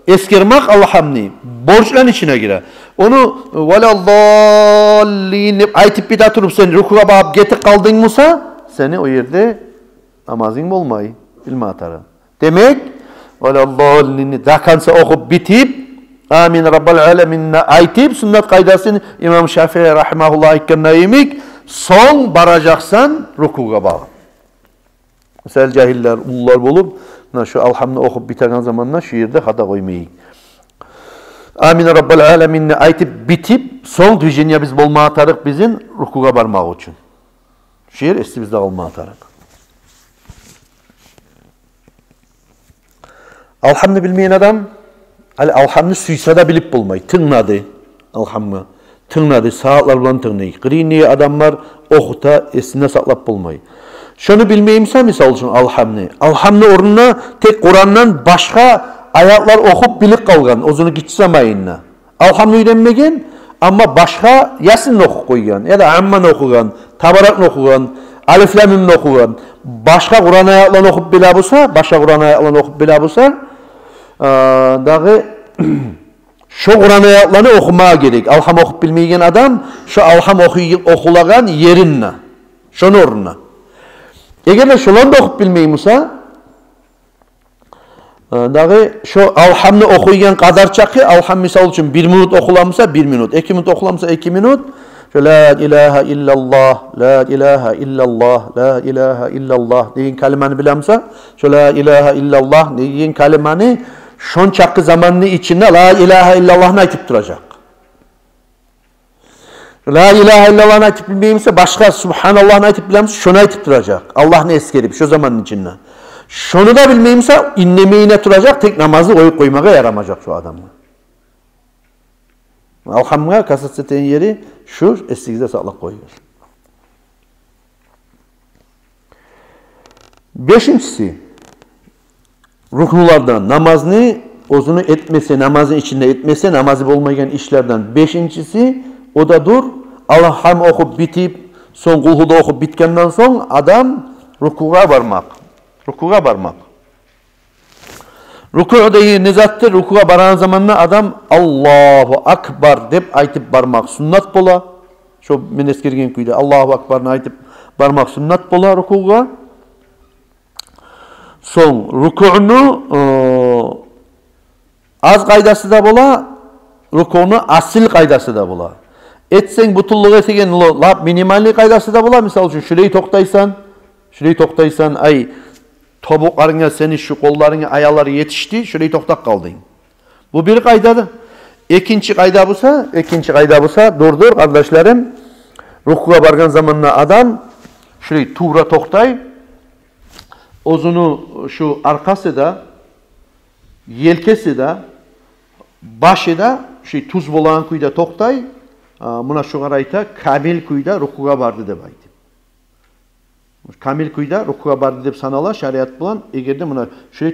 eskermek alhamni borçların içine girer. Onu velallahin aytıp bir daha turup sen rukuğa bağıp getik kaldın mısa seni o yerde namazın olmayı bilme atarı. Demek velallahin dakansa okup bitip amin rabbal alemin'e aytıp sünnet kaydasını İmam Şafii rahimahullah ikkenayimik son baracaksan rukuğa bağlı. Mesela cahiller ulular bulup şu alhamni okup biten zamanla şu yerde hata koymayı. Amin rabbal alamin'e aytıp bitip son düjenya biz bolma atarık bizim rukuğa barmak için. Şu yer esti bizde olma atarık. Alhamni bilmeyen adam alhamni suysa da bilip bulmayı. Tınladı alhamni. Tınladı saatler bilen tınlayı. Grini adamlar okuta esinde saklap bulmayı. Şunu bilmeyimse misal için alhamni. Alhamni oruna tek Kur'an'dan başka ayaklar okup bilik kalgan. Ozunu gitsamayınla. Alhamni öğrenmegen ama başka Yasin okup koygan. Ya da Amman okugan. Tabarak okugan. Alif Lamim okugan. Başka Kur'an ayaklarını okup bila bulsa. Başka Kur'an ayaklarını okup bila bulsa. Dağı şu Kur'an ayaklarını okumaya gerek. Alham okup bilmeygen adam şu alham okulagan yerinle. Şunu oruna. Eğer de şulan da okup bilmeymişse dağı şu alhamni okuygen kadarca ki alham misal için 1 minut okulamsa 1 minut, 2 minut okulamsa 2 minut la ilahe illallah, la ilahe illallah, la ilahe illallah deyin kalimani bilamsa şu la ilahe illallah deyin kalimani şon çakı zamanını içinde la ilahe illallah'ını aytıp duracak. La ilahe illallah'ını aytıp bilmeyimse başka subhanallah'ını aytıp bilamsa şunu aytıp duracak. Allah'ını eskerip şu zamanın içinde. Şunu da bilmeyimse inlemeyine duracak, tek namazı koymaya yaramayacak şu adamı. Alhamdülillah kasıt eten yeri şu estigizde sağlık koyuyor. Beşincisi, ruknulardan namazını ozunu etmese, namazın içinde etmese, namazı olmayan işlerden beşincisi, o da dur, Allah'ım okup bitip, son kulhuda okup bitkenden son adam rukuğa varmak. Rukuğa varmak. Ruku'da nezattır, rukuğa baran zamanla adam Allahu Akbar deyip aytıp barmak sünnet bola. Şu men eskergen kuyda Allahu Akbar'ını aytıp barmak sünnet bola rukuğa. Son ruku'unu az kaydası da bola, ruku'unu asil kaydası da bola. Etsen butulluk etegen minimalli kaydası da bola. Misal için şurayı toktaysan ay tobuklarına seni şu kollarına ayaları yetişti, şurayı toktak kaldın. Bu bir kaydadır. İkinci kayda bulsa durdur kardeşlerim. Rukuğa bargan zamanla adam şurayı tuğra toktay. Ozunu şu arkası da yelkesi de, başı da tuz bolan kuyda toktay, buna şu qarayta kamil kuyda rukuga bardı deb aytdı. Kamil kuyda rukuga bardı deb sanala şariat bilan egerde buna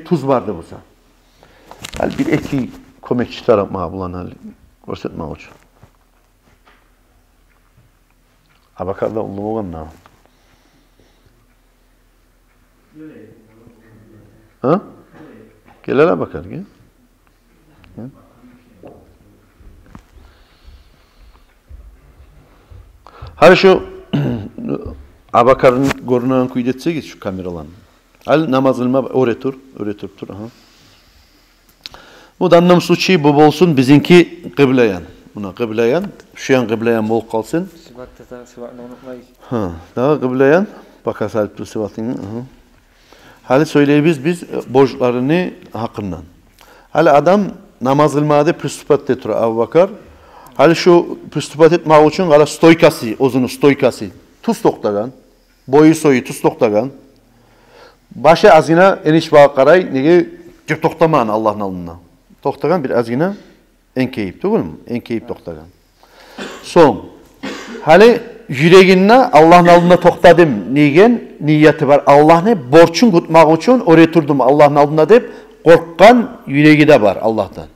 tuz bardı bolsa. Hal bir etki kömekçi taraf ma bulan hal görsetmek üçün. Abakarda ulu bolganna. Ha? Gelele bakar ki. Hadi şu Abakar'ın görünen kuydetse şu kameralan. Hal namaz kılma öğretir tur. Aha. Bu dannem suçi bu bolsun bizinki kıbleyen. Buna kıbleyen, şu yan kıbleyen bol kalsın. Sıvatını unutmayız. Ha, daha kıbleyen baka salpır sıvatını. Hali söyleyibiz biz borçlarını hakkından. Hali adam namaz kılmada püstüpat etur Abubakar. Hali şu püstüpat etmek için kara stoykası, ozunu stoykası. Tuz toktagan, boyu soyu tuz toktagan. Başı azgına eniş bağı karay, nege cep toktaman Allah'ın alnına. Toktagan bir azgına en keyip, değil mi? En keyip toktagan. Son, hali yüreğinle Allah'ın alnına toktadım negen niyeti var. Allah'ını borçun kutmak için oraya turdum Allah'ın alnına deyip korkan yüreği de var Allah'tan.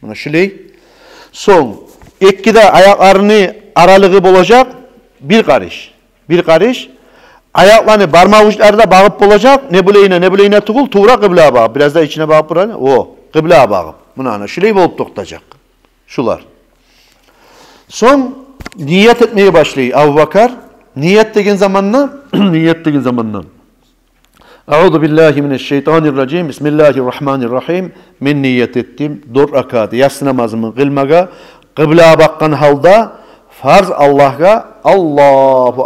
Buna şöyle. Son, ekkide ayaklarını aralığı olacak bir karış. Bir karış. Ayaklarını parmak uçlarında bağıp olacak. Ne bileyine tukul tuğra kıbleye bağıp. Biraz da içine bağıp buraya. O kıbleye bağıp. Buna şöyle olup tokatacak. Şular. Son niyet etmeye başlıyor Abubakar. Niyet degen zamanla Euzu billahi mineşşeytanirracim. Bismillahirrahmanirrahim. Men niyet ettim 4 rakat yatsı namazımı kılmaga kıbleye bakkan halda farz Allah'a Allahu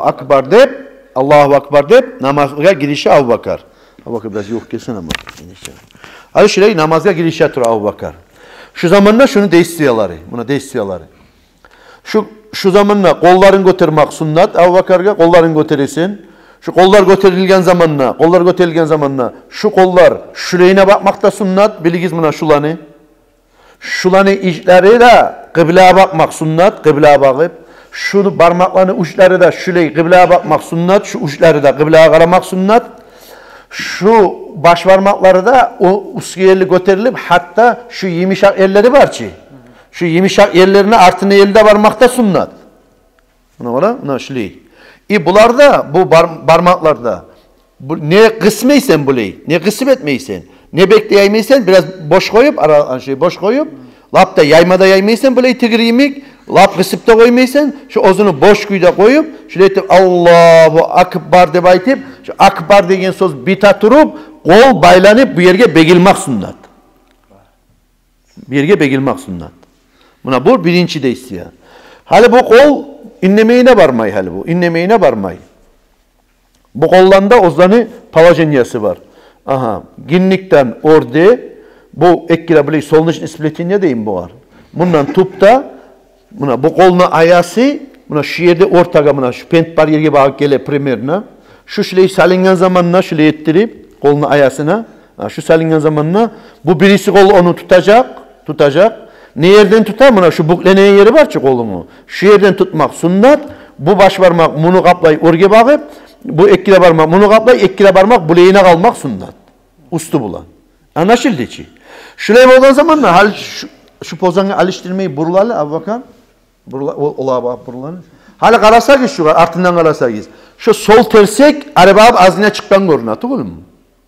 Akbar deyip namaza girişi Abubakar. Abubakar biraz yok gelsin ama. Hadi şöyle namaza girişi tur Abubakar. Şu zamanda şunu değiştiriyorlar. Buna değiştiriyorlar. Şu zamanla kolların götürmek sünnet. Abubakar'a kolların götüresin. Şu kollar götürülgen zamanla şu kollar şurayına bakmak da sünnet. Biligiz buna şulanı. Şulanı içleri de kıbleye bakmak sünnet. Kıbleye bakıp. Şu parmaklarını uçları da şurayı kıbleye bakmak sünnet. Şu uçları da kıbleye karamak sünnet. Şu baş parmakları da o uskiyeli götürülüp hatta şu yumuşak yerleri var ki. Şu yumuşak yerlerine artına elde varmak da sünnet. Buna şöyle. Bunlar da bu parmaklarda ne kısmeysen bulayı, ne kısım etmeysen, ne bekleyemeysen biraz boş koyup boş koyup lap da yaymada yaymeysen bulayı tigiriyimik, lap kısıp da koymaysan şu ozunu boş kuyuda koyup şöyle etip Allahu Akbar de baytip şu Akbar degen söz bita turup kol baylanıp bu yerge begilmek sünnet. Bir yerge begilmek sünnet. Buna bu birinci de istiyor. Hali bu kol inlemeyine varmay hali bu. İnlemeyine varmay. Bu kollanda ozlanı palajenyası var. Aha. Ginnikten orada bu ekkile bile solunç nispletine deyim bu var. Bundan tupta buna bu koluna ayası buna şu yerde ortaga buna şu pent bariyerge bağıp gele primerine şu şileyi salingen zamanına şile ettirip koluna ayasına şu salingen zamanına bu birisi kol onu tutacak. Ne yerden tutar buna şu buklenen yeri var ki kolunu. Şu yerden tutmak sünnet. Bu baş parmak bunu kaplayıp orge bağıp bu ekkile parmak bunu kaplayıp ekkile parmak buleğine kalmak sünnet. Ustu bulan. Anlaşıldı ki. Şuraya olduğun zaman da hal şu pozanı alıştırmayı burulalı Abubakar. Ola bak burulalı. Hali karasa ki şu artından karasa ki. Şu sol tersek arabab azine çıktan görünüyor. Doğru mu?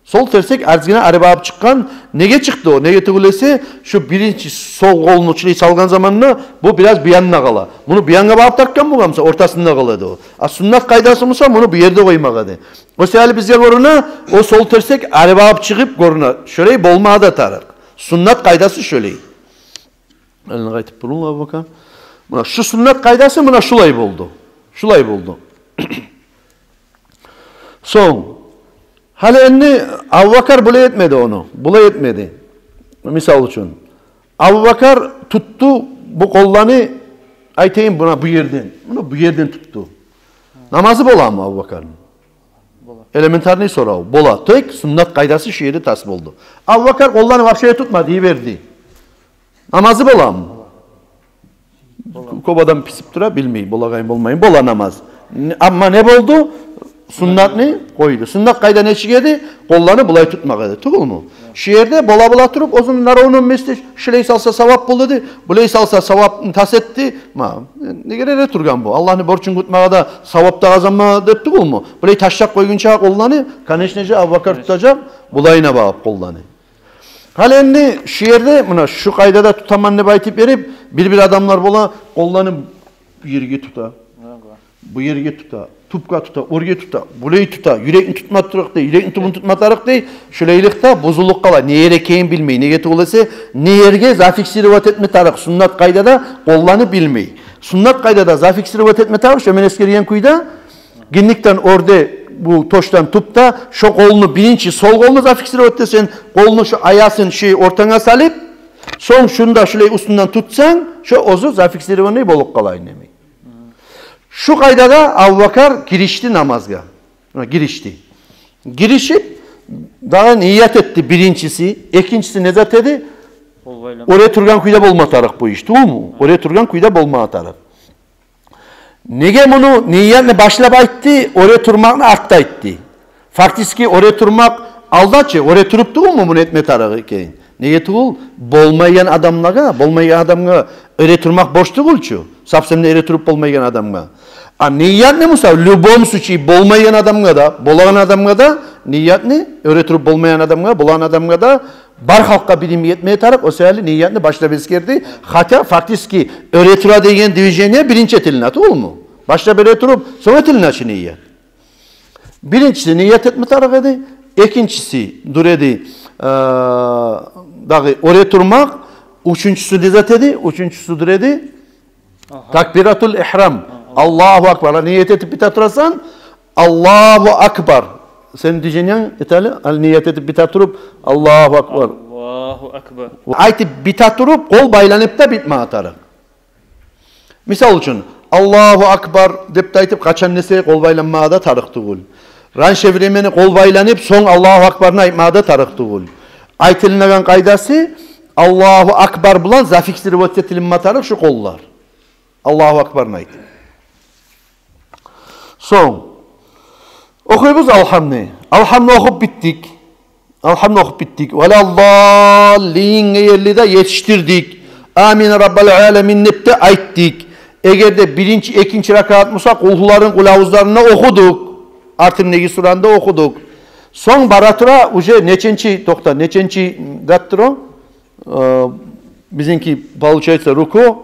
Sol tersek azine arabab çıkan nege çıktı o? Nege tıgılesi şu birinci sol kolunu çileyi salgan zamanla bu biraz bir yanına kala. Bunu bir yanına bağıp takkan bu gamsa ortasında kaladı o. Sünnet kaydası mısa bunu bir yerde koymak adı. O sehali bizce görünüyor. O sol tersek arabab çıkıp görünüyor. Şöyle bolmağa da tarak. Sünnet kaydası şöyle. Eline kaytıp burunla Abubakar. Buna şu sünnet kaydası buna şulay buldu. Son. Hali enni Abubakar bulay etmedi onu. Bulay etmedi. Misal için. Abubakar tuttu bu kollarını aytayım buna bu yerden. Bunu bu yerden tuttu. Namazı bolan mı Abubakar'ın? Bolan. Elementarni sorav. Bola. Tek sünnet kaydası şu yeri tasvip oldu. Abu Bakar kollarını vapşeye tutma verdi. Namazı bola mı? Kobadan pisip dura bilmeyin. Bola kayın olmayın. Bola namaz. Ama ne oldu? Sünnet ne? Koydu. Sünnet kayda ne çıkedi? Kollarını bulay tutmak edi. Tukul mu? Şu yerde bola turup uzun naravunun mesli şiley salsa savap bul dedi. Bulay salsa savap tas etti. Ne gerek turgan bu? Allah'ın borçun tutmağa da savap da kazanma deyip tukul mu? Bulay taşacak koygunca kollarını kanışnece Abu Bakar tutacak. Bulayına bağıp kollarını. Halen şu yerde şu kaydada tutamanını baytip verip bir adamlar bola kollarını bu yerge tuta. Bu yerge tuta. Tupka tuta, orge tuta, bulayı tuta, yürekni tutmatırık değil, yürekni tupun tutmatarık değil, şöylelikte bozuluk kala, ne yere keyin bilmeyi, ne geti olası, ne yerge zafik sirivat etme tarık, sünnet kaydada kollanı bilmeyi. Sünnet kaydada zafik sirivat etme tarık, şömen eskeriyen kuyda, ginlikten orada bu toştan tupta, şu kolunu birinci, sol kolunu zafik sirivat etsen, kolunu şu ayasın ortana salip, son şunda şöyle üstünden tutsan, şu ozu zafik sirivanı boluk kalayın demek. Şu kaydada Abu Bakar girişti namazga. Girişti. Girişip daha niyet etti birincisi. İkincisi ne zat dedi? Oraya turgan kuyda bolma tarık bu iş. Değil mi? Oraya turgan kuyda bolma tarık. Nege bunu niyetle başlaba etti, oraya turmakla artta etti. Faktiski oraya turmak aldaçı. Oraya turup değil mi bunu etme tarık ki? Nege tuğul? Bolmayan adamga öyle turmak boş değil ki. Sapsemde öyle turup bolmayan adamga. Niyet ne musa? Lübom suçi bolmayan adamga da, bolan adamga da niyet ne? Öyle turup bolmayan adamga, bolan adamga da bar halka bilim yetmeye tarık o sebeple niyet ne başta beskerdi. Hatta faktiski öyle tura degen divizyon birinci etilin atı ol mu? Başta böyle turup sonra etilin açı niyet. Birincisi niyet etme tarık edi. İkincisi dur edi. Dağı oraya turmak. Üçüncüsü dizat edi. Üçüncüsü dur edi. Takbiratul ihram. Allahu Akbar. Niyet etip bitaturasan Allahu Akbar. Sen diyeceksin etali niyet etip bitaturup Allahu Akbar. Allahu Akbar. Aytip bitaturup kol baylanıp da bitme atarı. Misal için Allahu Akbar dep aytip kaçan nese kol baylanmaya da tarık tuğul. Ran çevirmeni kol baylanıp son Allahu Akbar'ına aytmaya da tarık tuğul. Aytılıngan kaydası Allahu Akbar bulan zafik sirvat etilinme tarık şu kollar. Allahu Akbar'ına aytip. Son. Okuyubuz alhamdülillah. Alhamdülillah okup bittik. Alhamdülillah okup bittik. Velallallin yerli de yetiştirdik. Amin Rabbel alemin nepte ayttik. Eğer de birinci, ikinci rakat musa kulhuların kulavuzlarını okuduk. Artın negi suranda okuduk. Son baratura uje neçenci dattro? Bizimki получается ruku.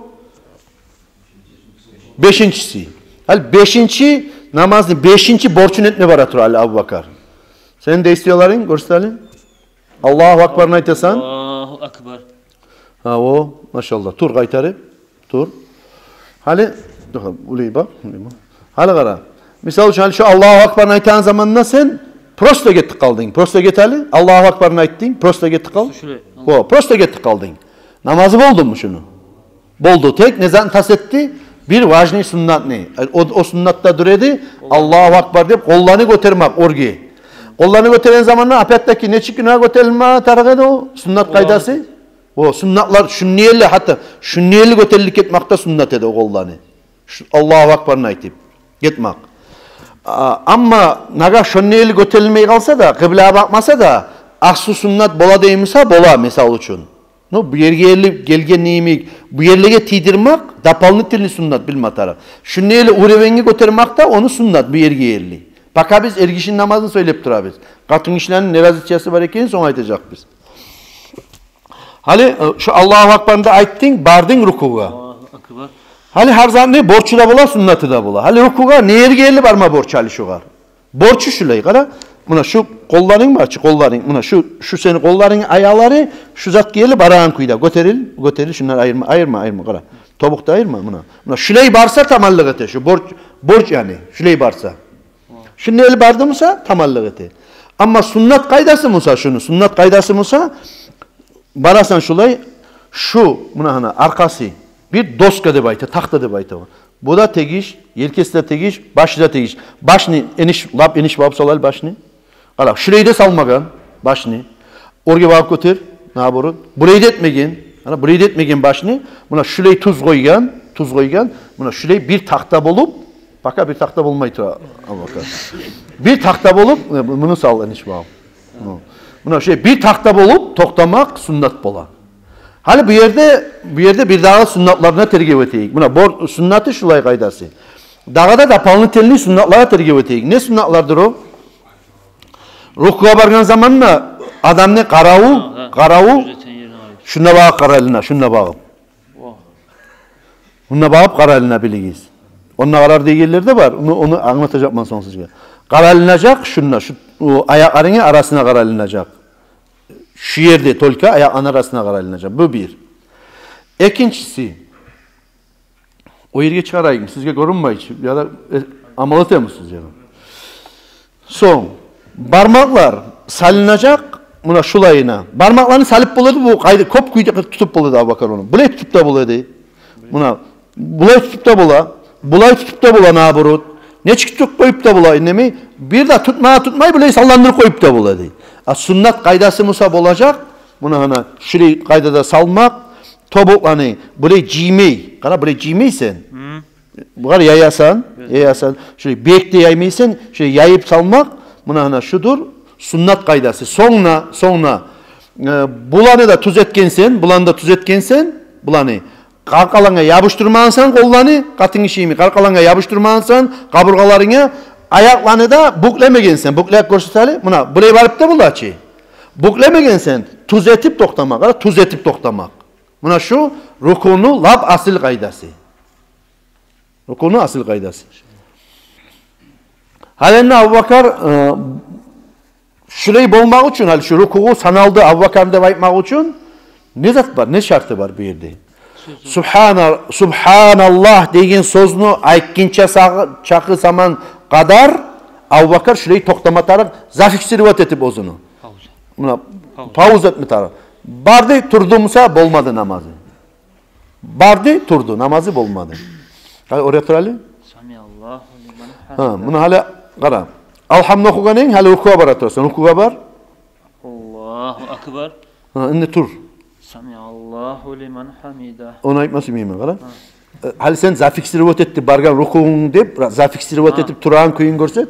Beşincisi. Hal beşinci namazın beşinci borçun etme baratura Ali Abu Bakar. Senin de istiyorların gösterelim. Allahu Akbar'ını aytasan. Allahu Akbar. Ha o maşallah. Tur kaytarıp. Tur. Hali ulay bak. Hali kara. Misal için şu Allahu Akbar'ını aytan zamanında sen prosto gittik kaldın. Prosto git hali. Allahu Akbar'ını ayttın. Prosto gittik kaldın. O prosto gittik kaldın. Namazı boldun mu şunu? Boldu. Tek nezan tas etti. Bir vajni sünnet ne? O sünnette duredi. Allahu Akbar deyip kollarını götürmek orgi. Kollarını götüren zamanla apetteki ne çıkına götürülme tarafı o sünnet kaydası. O sünnetler şunniyeli hatta şunniyeli götürülük etmekte sünnet edi o kollarını. Allahu Akbar'ın aytıp gitmek. Ama naga şunniyeli götürülmeyi kalsa da kıbleye bakmasa da aksu sünnet bola deyimse bola misal için. No, bu yerge gelgen neyimik, bu yerlege tidirmek, dapalını tilini sünnet bilme taraf. Şunniyeli urevengi götürmek de onu sünnet bu yerge yerli. Baka biz ergişin namazını söyleyip durabız. Katın işlerinin nerazitçesi var ekeni son aytacak biz. Hali şu Allahu Akbar'da ayttın, bardın rukuğa. Allahu Akbar. Hali her zaman ne borçlu da bula, sünneti da bula. Hali rukuğa ne yerge yerli barma borç hali şu var. Borçu şulay kara. Buna şu kolların var, kolların. Buna şu senin kolların ayakları şu zat geli barağın kuyda. Göteril şunları ayırma kara. Tobukta ayırma buna. Şulay barsa tamallık ete. Şu borç yani. Şulay barsa. Şimdi eli bardı mısa tamallık ete. Ama sünnet kaydası mısa şunu. Sünnet kaydası mısa barasan şulay şu buna arkası Bir doska deb aytadi, taxta deb aytadi. Bu da tegish, yelkasi da tegish, başı da tegish. Başni eniş bab salal başni. Qara, shurayda salmagan başni. Orga bab ko'ter, naburut. Burayda etmegen, ana burayda etmegen başni. Buna shuray tuz qo'ygan. Buna shuray bir taxta bo'lib, fakat bir taxta bo'lmay turadi. Bir taxta bo'lib, buni sal eniş bab. Buna şey bir taxta bo'lib to'xtamoq sunnat bo'ladi. Hali bu yerde bir daha sünnatlarına tergib eteyik. Buna bu sünnati şulay qaydası. Dağada da palnitelli sünnatlara tergib eteyik. Ne sünnatlardır o? Rukuğa bargan zamanla adam ne qaravu şuna bağıb qaralına, şuna bağıb. Şuna bağıb qaralına biligiz. Onunla qarar deyilir de var. Onu anlatacak ben son sizge. Qaralinacak şuna, şu ayaklarının arasına qaralinacak. Şu yerde tolka ayağın arasına qaralinacak. Bu bir. İkincisi, o yerge çıkarayım. Sizge görünmeyici. Ya da amalat emisiniz yani. Son, barmaklar salinacak. Buna şulayına. Barmaklarını salip buladı bu. Kaydı kop kuyuda tutup buladı Abu Bakar onu. Bulay tutup da buladı. Buna bulay tutup da bula. Bulay tutup da bula naburut. Ne çıkıp koyup da bula innemi. Bir de tutmayı bulay sallandırıp koyup da buladı. Sünnet kaydası musab olacak. Buna hana şurayı kaydada salmak. Tobuklanı. Burayı giymey. Kana burayı giymeysen. Bu kadar yayasan. Şurayı bekle yaymeysen. Şurayı yayıp salmak. Buna hana şudur. Sünnet kaydası. Sonra bulanı da tuz etkensen. Bulanı. Kalkalanga yapıştırmansan kollarını. Katın işimi. Kalkalanga yapıştırmansan kaburgalarına. Ayaklarını da buklemegensen, bukleyip görseteli, buna buraya varıp da bulaçı. Buklemegensen, tuz etip toktamak. Buna şu, rukunu lab asıl kaydası. Halinde Abu Bakar, şurayı bulmak için, şu rukuğu sanaldı Abu Bakar da aytmak için, ne zat var, ne şartı var bir yerde? Subhanallah degen sözünü aytkinçe çakı saman kadar Abu Bakar şurayı toktamatarık zafiksirivat etip ozunu. Pauza etme tarık. Bardı turdu musa bolmadı namazı. Namazı bolmadı. Hadi oraya turali. Bunu hala qara. Alhamdülillah okuganen hala rukuğa bar atırsın. Rukuğa bar. Allahu akbar. Indi tur. Samiallahu liman hamida. Onu aytması mıyım qara? Hali sen zafiksirivat etti bargan rukuğun deyip zafiksirivat etip turağın köyün görset.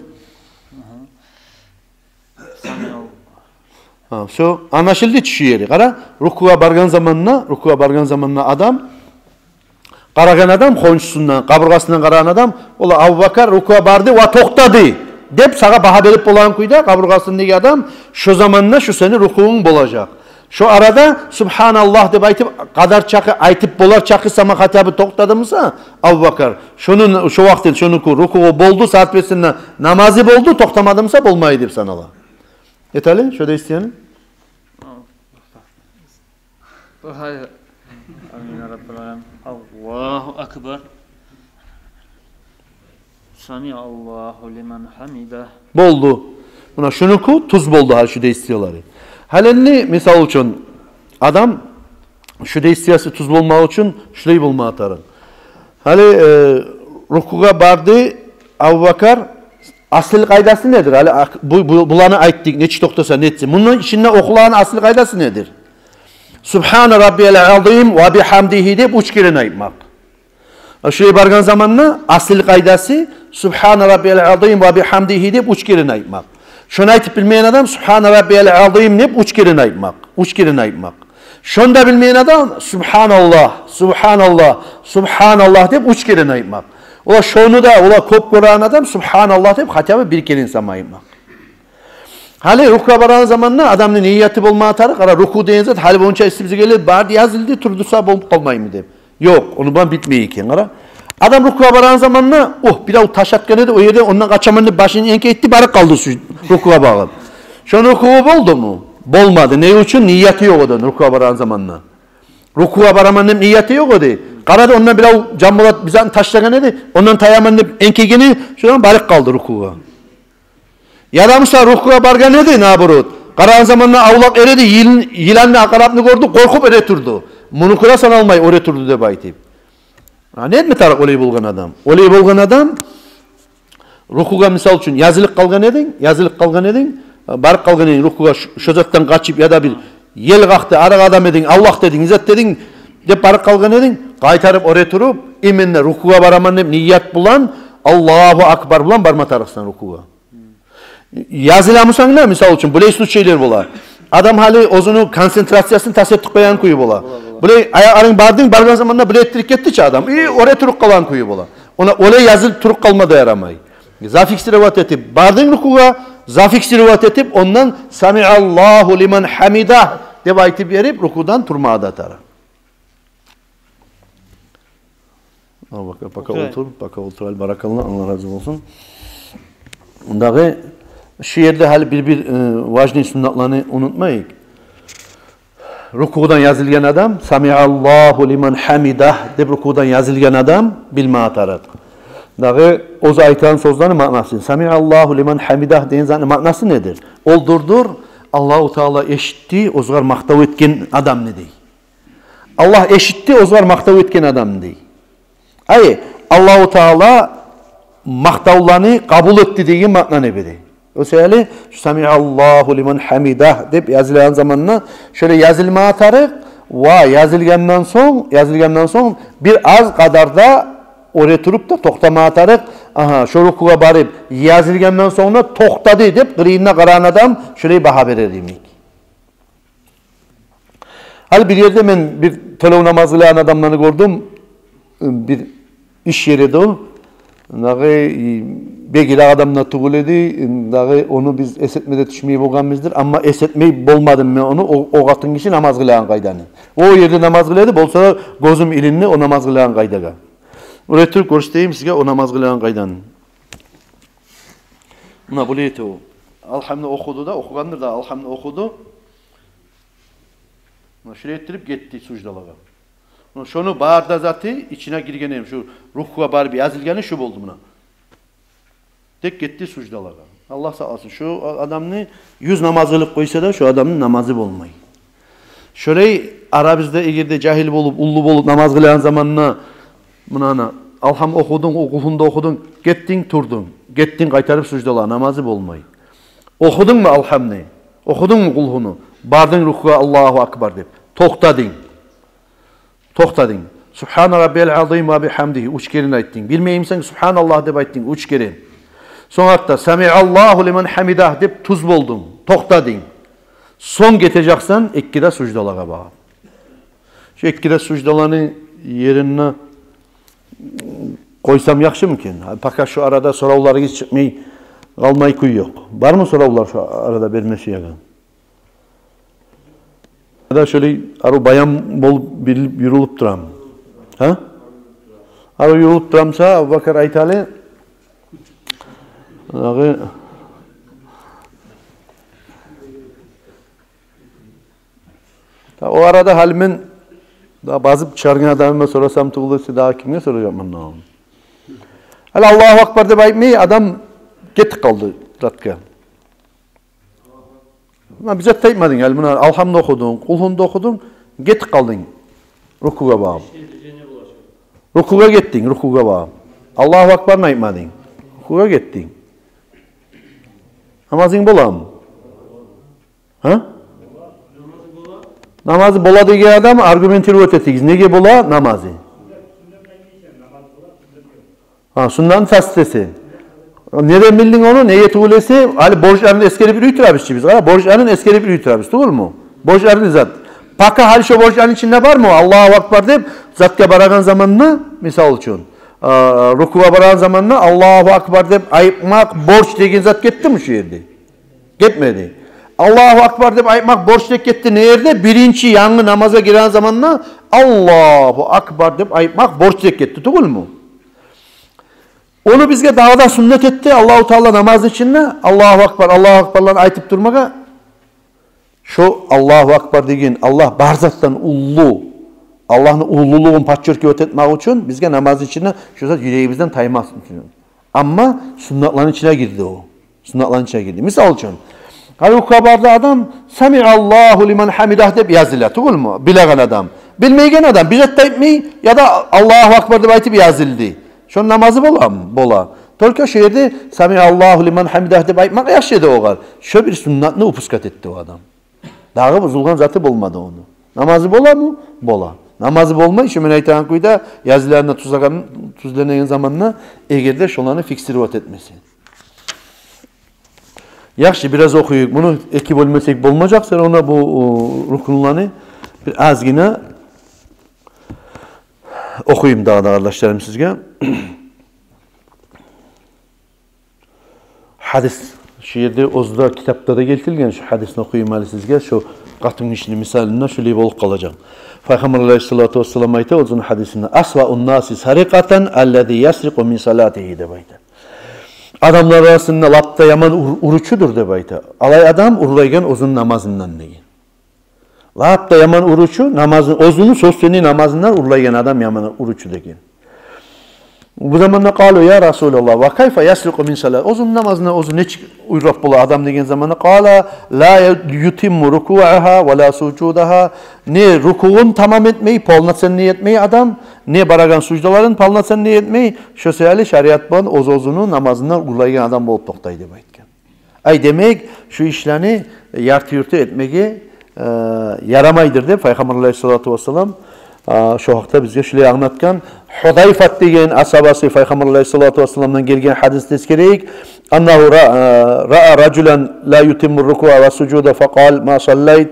So anlaşıldı şu yeri. Qara rukuğa bargan zamanına adam qaragan adam qo'nchusundan, qaburg'asidan qaragan adam, ola Abu Bakar rukuğa bardı va to'xtadi deb sağa baha berip bolan kuyda qaburg'asindagi adam şu zamanla şu seni rukuğun bolacak. Şu arada Subhanallah deb aytip qadar çaqı aytip bolar çaqı sama xatabı to'xtadimsa Abu Bakar şunun şu vaqtda şunu rukuğu boldu saat besinden namazı boldu to'xtamadimsa bolmaydi deb sanala. Yetali, şöyle isteyenin. Hayır. Amin ya Rabbal Alemin. Allahu akbar. Samiallahu liman hamida. Boldu. Buna şunu tuz boldu hal şu da istiyorlar. Halenni misal için adam şu da istiyası tuz bulmak için şurayı bulma atarın. Hali rukuğa bardı Abu Bakar asıl kaydası nedir? Hali bulanı ayttık neçi toktasa netsin. Bunun içinde okulan asıl kaydası nedir? Subhane Rabbiyel azim ve bihamdihi deyip üç kere aytmak. Şuraya bargan zamanla asıl kaydası Subhane Rabbiyel azim ve bihamdihi deyip üç kere aytmak. Şunu aytıp bilmeyen adam Subhane Rabbiyel azim deyip üç kere aytmak. Şunu da bilmeyen adam Subhanallah deyip üç kere aytmak. Ola şunu da kop koran adam Subhanallah deyip hatabı bir kere insan aytmak. Hali rukuğa baran zamanla adamın niyeti bulma atarı qara ruku deyin zat hali bonça istimize gelir bardı yazıldı turdusa bolup kalmayı mı deyip. Yok onu ben bitmeyken qara. Adam rukuğa baran zamanla bir daha taş atkan edi o yerde ondan kaçamanın başını enke etti barık kaldı su rukuğa bağlı. Şu rukuğu boldu mu? Bolmadı. Ne için? Niyeti yok odan rukuğa baran zamanla. Rukuğa baramanın niyeti yok odu. Qara da ondan bir daha cambulat bizden taşlagan edi. Ondan tayamanın enke geni şuradan barık kaldı rukuğa. Yaramsa rukuğa bargan edi naburut. Qaran zamanla avlak eredi yılanla akarapını gördü korkup ere turdu. Bunu kurasan almayı ore turdu deb aytip. Ne etme tarık olay bolgan adam? Olay bolgan adam rukuga misal üçün yazılık kalgan edin, barıp kalgan edin rukuga şu zattan kaçıp ya da bir yel kalktı, araq adam edin, Allah dedin, İzzet dedin dep barıp kalgan edin, kaytarıp oraya turup, iminle rukuga baraman dep niyat bulan, Allahu Akbar bulan barma tarıksan rukuga. Yazılamışsan ne misal üçün, bu leysut şeyler bola. Adam hali ozunu konsentrasyasını tasettik koyan kuyu bola. Böyle ayağın bargan zamanında böyle ettirik gitti adam. Oraya turuk kalan kuyu bola. Ona olay yazılıp turuk kalmadı yaramay. Zafik rivat etip bardın rukuga, zafik rivat etip ondan Sami'allahu liman hamidah deb aytip berip rukudan turmada tara. Al baka otur barakallah, Allah razı olsun. Ondaki şu yerde hali bir vacni sünnetlerini unutmayın. Rukudan yazılgan adam, Sami'allahu liman hamidah deb rukudan yazılgan adam bilme atarak. Dağı oz aytan sözlerin manası. Sami'allahu liman hamidah deyin zanı manası nedir? Oldurdur, Allahu Teala eşitti, ozgar maktav etken adam ne dey? Allah eşitti, ozgar maktav etken adam ne dey? Ay, Allahu Teala maktavlarını kabul etti deyin manası ne bedi? O seyali, Sami'allahu liman hamidah deb yazılan zamanına şöyle yazılma atarık ve yazılgandan son bir az kadar da oraya turup da toktama atarık, aha şu rukuga barıp yazılgandan sonra toktadı dep kırığına karan adam şöyle baha verir demek. Hal bir yerde ben bir telefon namazı kılan adamlarını gördüm, bir iş yeriydi o. Belki adamla tuğul edi, onu biz esetmede düşmeyi bolganmızdır, ama esetmeyi bolmadım ben onu, o katın kişi namaz kılan kaydanı. O yerde namaz kıladı, bolsa da gözüm ilinli o namaz kılan kaydaga. Oraya Türk görüşteyim sizge o namaz kılan kaydanı. Buna bu leyte o. Alhamdülillah okudu da, okugandır da alhamdülillah okudu. Şuraya ettirip gitti sucdalaga. Şunu bağırda zatı içine girgenim, şu ruhga barıp yazılganı şu oldu buna. Tek gitti sucdalaga. Allah sağ olsun. Şu adamını 100 namaz kılıp koysa da şu adamın namazı olmayı. Şöyle Arabizde egerde cahil bolup, ullu bolup namaz kılan zamanına buna alham okudun, okulunda okudun, gittin turdun. Gittin kaytarıp sucdalaga namazı olmayı. Okudun mu alhamni? Okudun mu kulhunu? Bardın ruhga Allahu Akbar dep. Toktadın. Subhane Rabbiyel azim ve bihamdihi. Üç kere ayttın. Bilmeyimsen Subhanallah dep ayttın. Üç kere. Sonra da Sami'allahu liman hamidah dep tuz boldun. Toktadın. Son geteceksen ikkide sucdalaga bağ. Şu ikkide sucdalanın yerine koysam yakşı mı ki? Fakat şu arada soravları hiç çıkmayı kalmayı kuyu yok. Var mı soravlar şu arada vermesi yakın? Ya da şöyle arı bayan bol yürülüp duram. Ha? Arı yürülüp duramsa Abu Bakar aytalı o arada halimin daha bazı çargın adamıma sorasam tuğulursa daha kimine soracağım ben ne oldu? Allahu Akbar de baymayı adam git kaldı ratka. Bize taymadın yani buna alhamdülillah okudun, kulhunda okudun, git kaldın rukuga bağım. Rukuga gittin, rukuga bağım. Allahu Akbar aytmadın, rukuga gittin. Namazın bola mı? Ha? Namazı bola degen adam argumenti rivayet ettiğiz. Nege bola? Namazı. Ha, sundan tasdisi. Neden bildin onu? Neye tuğulesi? Ali borçlarının eskeri bir üytürabizçi biz. Borçlarının eskeri bir üytürabiz. Doğru mu? Borçlarının zat. Paka hali şu borçların içinde var mı? Allahu Akbar deyip zatga baragan zamanına misal için. Rukuğa baragan zamanına Allahu Akbar deyip ayıpmak borç degen zat gitti mi şu yerde? Gitmedi. Allahu Akbar deyip ayıpmak borç dek gitti. Ne yerde? Birinci yanlı namaza giren zamanına Allahu Akbar deyip ayıpmak borç dek gitti. Doğru mu? Onu bizge dağda sünnet etti. Allahu Teala namaz içinde Allahu Akbar'larını aytıp durmaga. Şu Allahu Akbar degen Allah barzattan ullu. Allah'ın ulluluğun patçörkü ötetmek için bizge namaz içinde şu zat yüreğimizden taymasın. Ama sünnetlerin içine girdi o. Sünnetlerin içine girdi. Misal için. Halbuki kabarda adam Sami'allahu liman hamidah deyip yazıla. Doğru mu? Bilegan adam. Bilmeygen adam bilet etmeyi ya da Allahu Akbar deb aytıp yazıldı. Şonun namazı bola mı? Bola. Tolka şu yerde Sami Allahu liman hamidah deb aytmak yaxşı edi oğar. Şu bir sünnetini upuskat etti o adam. Dağı bozulgan zatı bolmadı onu. Namazı bola mı? Bola. Namazı bolmay şu men aytan kuyda yazılarına tuzlanan zamanına egerde şolarını fiksirvat etmesi. Yaxşı biraz okuyuk. Bunu iki bölmesek bolmayacaksa ona bu rukunlarını bir azgina okuyayım daha da kardeşlerim sizge. Hadis şu yerde Ozda kitapta da geltirilgen şu hadisini okuyayım hali sizge. Şu katın işini misalinde şöyle bolup kalacağım. Peygamber Aleyhisselatü Vesselam ayta Ozun hadisinde asva'un nasi sarikaten allezî yasriku min salatihi de bayta. Adamlar arasında lapta yaman uruçudur de bayta. Alay adam urlaygen Ozun namazından neyin. Lapta yaman uruçu namazın Ozun'un sosyoni namazından urlaygen adam yaman uruçu degen. Bu zamanda qalu ya Resulallah ve kayfa yasriku min salat. Ozun namazına Ozun hiç uyrap bula adam degen zamanda qala la yutimmu ruku'aha ve la sucudaha. Ne rukuğun tamam etmeyi, polnatsen ne etmeyi adam, ne baragan sucdaların polnatsen ne etmeyi, şu seyali şeriat ban Ozun'un namazından urlaygen adam bolup toktaydı baytken. Ay demek şu işlerini yartı yurtu etmeye yaramaydır de Peygamber Aleyhisselatü Vesselam şu hakta bizge şöyle anlatkan Hudayfat degen asabası Peygamber Aleyhisselatü Vesselam'dan gelgen hadis teskereyik annahu ra'a raculan la yutimmu ruku'a ve sucuda faqal ma sallayt.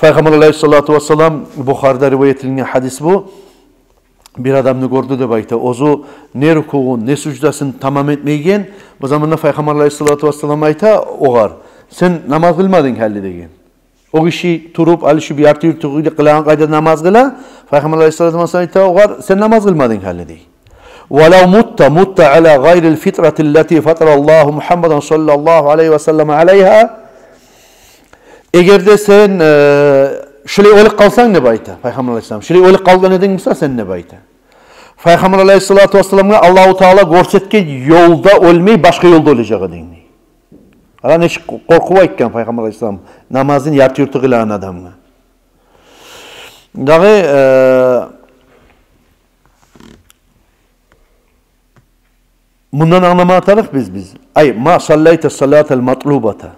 Peygamber Aleyhisselatü Vesselam Bukhari'de rivayet edilen hadis bu. Bir adamını gördü de bayta ozu ne rukuğun ne sucdasını tamam etmeygen. Bu zamanda Peygamber Aleyhisselatü Vesselam ayta oğar. Sen namaz kılmadın halde degen. O kişi turup ali şu bir artı yurtuğuyla kılan kayda namaz kıla. Peygamber Aleyhisselatü Vesselam ayta oğar. Sen namaz kılmadın halde degen. وَلَوْ مُتَّ عَلَى غَيْرِ الْفِطْرَةِ الَّتِي فَطَرَ اللّٰهُ مُحَمَّدًا sallallahu aleyhi ve sellem aleyha. Eğer de sen şöyle öyle kalsan ne bayta? Peygamber Aleyhisselam. Şöyle öyle kalgan edin misin sen ne bayta? Peygamber Aleyhisselatü Vesselam'a Allahu Teala görsetken yolda olmayı başka yolda olacak edin. Ala ne korku aytkan Peygamber Aleyhisselam namazın yartı yurtu kılan adamına. Dağı bundan anlama atarıq biz. Ay ma sallayta salatel matlubata.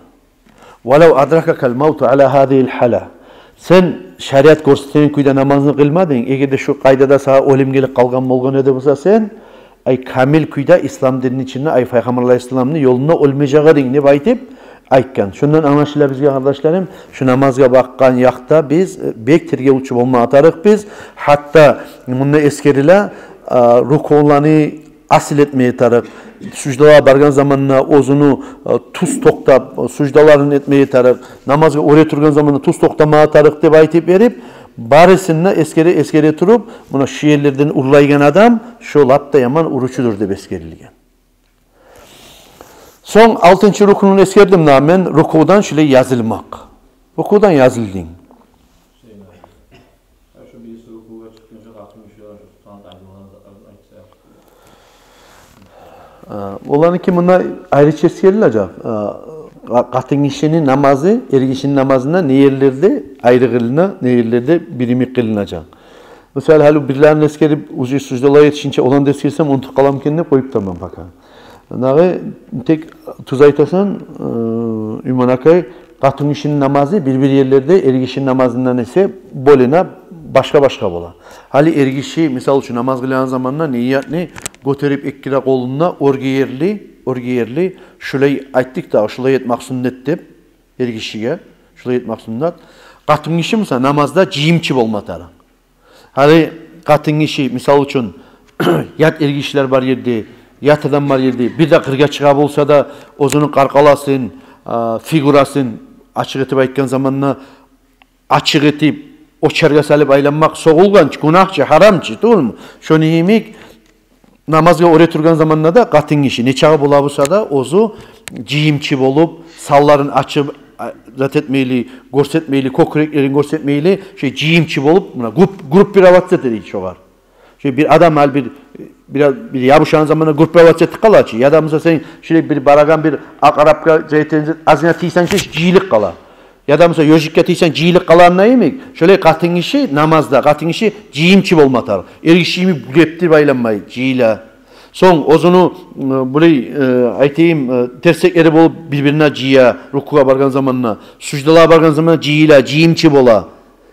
Velev adrakakel mevtu ala hadihi'l hala. Sen şeriat göstergen kuyda namazını kılmadın. Eğer de şu kaydada sana ölüm gelip kalgan bolgan ede bolsa sen ay kamil kuyda İslam dininin içinde ay Peygamber Aleyhisselam'ın yoluna olmayacağın ne baytip aytkan. Şundan anlaşıla bizge kardeşlerim şu namazga bakkan yakta biz bek terge uçup olma atarıq biz. Hatta bunu eskerile rukularını asil etmeye tarık. Sucdalara bargan zamanına ozunu tuz toktap, sucdaların etmeye tarık. Namazga oraya turgan zamanında tuz toktamaya tarık deb aytip berip, barisinde eskere turup, buna şiirlerden urlaygan adam, şu latta yaman uruçudur deb eskerilgen. Son 6. rukununu eskerdim namen, rukudan şöyle yazılmak. Rukudan yazıldın. Olan ki bunda ayrıca eskerleyecek. Katın işinin namazı, ergişinin namazında ne yerlerde ayrı kılına, ne yerlerde birimi kılınacak. Mesela halu birilerine eskerip ucu sucdalara yetişince olan da eskersem onu tıkalam kendine koyup tamam bakalım. Nağı tek tuz aytasan ümanakay katın işinin namazı bir yerlerde ergişinin namazından ise bolena başka bola. Hali ergişi misal şu namaz kılan zamanla niyetini götürüp ikkira koluna orgiyerli şulay ayttık da şulay etmek sünnet dep ergişiye şulay etmek sünnet. Katın işi mesela namazda ciyimçi bolmatara. Hali katın işi misal için yat ergişler var yerde, yat adam var yerde. Bir de kırga çıkab olsa da ozunu karkalasın, figurasın açık etip aytkan zamanla açık etip o çerge salip aylanmak soğulgan, günahçı, haramçı, değil mi? Şunu yemek namazga oraya turgan zamanında da katın işi. Ne çağı bulabısa da ozu ciyimçi bolup, salların açıp zat etmeyli, görsetmeyli, kokureklerin görsetmeyli, ciyimçi bolup, buna grup bir avatsat dedi çoğar. Bir adam hal bir yabuşan zamanında grup bir avatsat tıkala açı. Ya da mesela sen şöyle bir baragan bir akarapka zeytinci azına tiysen ciyilik kala. Ya da mesela yojikka tiysen ciyilik kalanına yemek. Şöyle katın işi namazda, katın işi ciyimçi olmatar. Ergişimi geptir baylanmay, ciyile. Son ozunu böyle aytayım tersekleri bolup birbirine ciya, rukuğa bargan zamanına, sucdalığa bargan zamanına ciyile, ciyimçi bola.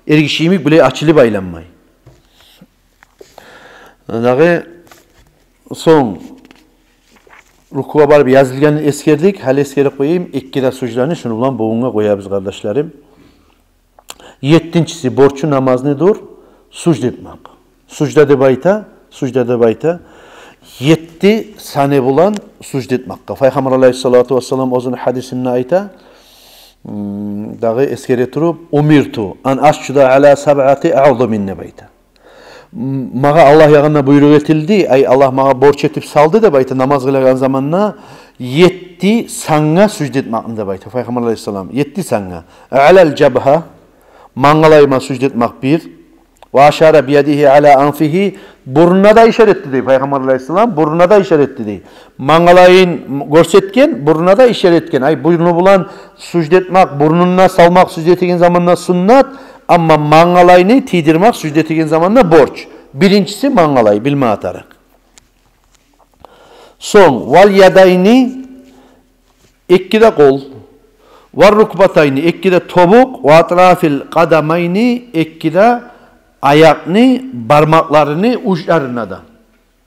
Ergişimi böyle açılı baylanmay. Dağı son rukuğa barıp yazılgan eskerdik, hal eskeri koyayım, ikkide sucdanı şunu ulan boğunga koyabız kardeşlerim. Yettinçisi borçlu namaz nedir? Sucd etmek. Sucda de bayta, 7 sane bulan sucd etmekka. Peygamber aleyhissalatu vesselam ozun hadisinde ayta, dağı eskeri turup, umirtu an ascuda ala sab'ati a'udhu minne bayta. Mağa Allah yağına buyruk etildi, ay Allah mağa borç etip saldı da bayta namaz kılagan zamanla 7 sanga sucd etmekinde bayta. Peygamber aleyhissalam 7 sanga. Alal cabha, mangalayma sucd etmek bir. Ve aşara biyadihi ala anfihi, burnuna da işaretli dey Peygamber aleyhissalam, burnuna da işaretli dey. Mangalayın görsetken, burnuna da işaretken. Ay burnu bulan sucd etmek, burnuna salmak sucd ettiğin zamanla sunnat, ama mangalayını tidirmek sucd ettiğin zamanla borç. Birincisi mangalay, bilme atarak. Son, val yadayni, ikkide kol, var rukbatayni, ikkide tobuk, ve atrafil kadamayni, ikkide ayakını, parmaklarını uçlarına da.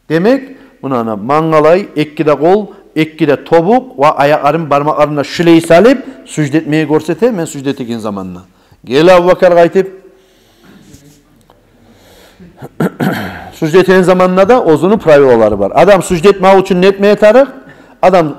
Demek, buna mangalay, ikkide kol, ikkide tobuk ve ayakların parmaklarına şüleyi salip, sucd etmeyi görsete, men sucd ettiğin zamanla. Gel Abu Bakar gaytip. Sucd ettiğin zamanla da ozunu pravolaları var. Adam sucd etmek için ne etmeye tarık? Adam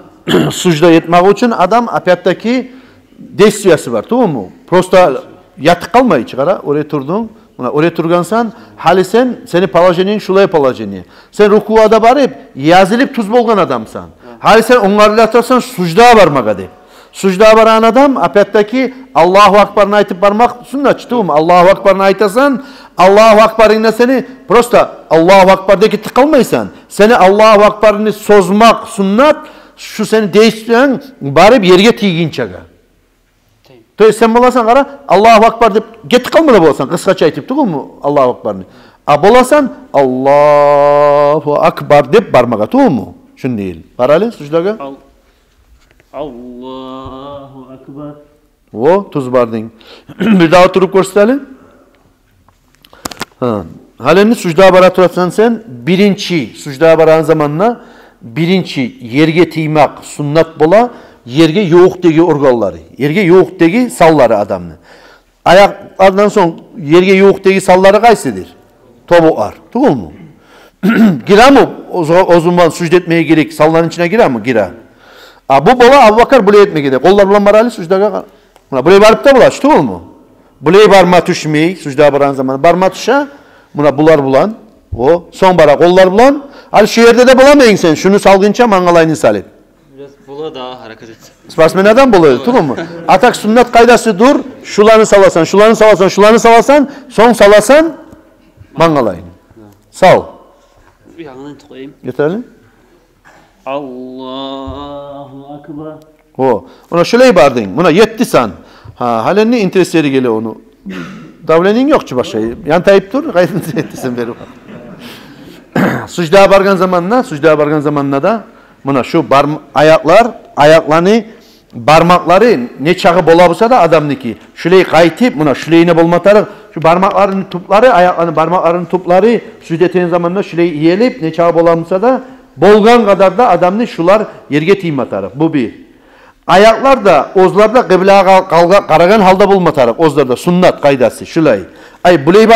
sucda etmek için adam apiyattaki desiyası var, tamam mı? Prosta yatık kalmayı çıkara, oraya turdun. Oraya turgansan, hali seni palajenin şulaya palajeni. Sen rukuğa da barıp, yazılıp tuz bolgan adamsan. Hali sen onlarla atarsan sucda varmak adayım. Sucda varan adam, apiyattaki Allahu Akbar'ını aytıp varmak sünnat, tamam mı? Allahu Akbar'ını aytasan, Allahu Akbar'ına seni prosta Allahu Akbar'daki tıkalmaysan, seni Allahu Akbar'ını sozmak sünnat, şu seni değiştiren barıp yerge tiygin çaga. Sen bolasan kara Allahu Akbar deyip get kalmadı bolasan kıskaça aytıp tuğum mu Allahu Akbar'ını. A bolasan Allahu Akbar deyip barmaga tuğum mu? Şun değil. Barali suçlaga. Allahu Akbar. O tuz bardın. Bir daha oturup gösterelim. Halini sucda bara turatsan sen birinci sucda baran zamanla birinci yerge tiymak sunnat bola yerge yoğuktaki organları, yerge yoğuktaki salları adamını. Ayaklardan son yerge yoğuktaki salları kaysıdır? Tobuğar. Doğru mu? Girer mi o zaman sucd etmeye gerek? Salların içine girer mi? Girer. Bu bola Abu Bakar buraya etmeye gider. Kollar bulan barali sucda. Buraya varıp da bulaş. Doğru mu? Buraya barma düşmeyi sucda baran zaman. Barma düşe buna bulan. O son bara kollar bulan. Al şu yerde de bulamayın sen. Şunu salgınca mangalayını salip. Biraz bula daha hareket et. Sportsmen adam buluyor, tamam mı? Atak sünnet kaydası dur, şularını salasan, şularını salasan, son salasan, mangalayın. Sağ ol. Bir yandan tıklayayım. Yeterli? Allahu Akbar. O. Ona şöyle bardın, buna yetti san. Halen ne interesleri geliyor onu. Davlenin yok ki başka. Yan tayip dur, gayrı ettisin beri. Sucda bargan zamanla da buna şu ayaklarını, parmakları ne çağı bolabısa da adamniki. Şuleyi kaytıp buna şuleyine bolmatarı, şu parmaklarının tupları, parmaklarının tupları sucd ettiğin zamanla şuleyi iyelip ne çağı bolabısa da bolgan kadar da adamni şular yerge tiyim atarı. Bu bir. Ayaklar da ozlarda kıblaya karagan halda bulmatarı. Ozlarda sunnat kaydası şulay. Ay bulay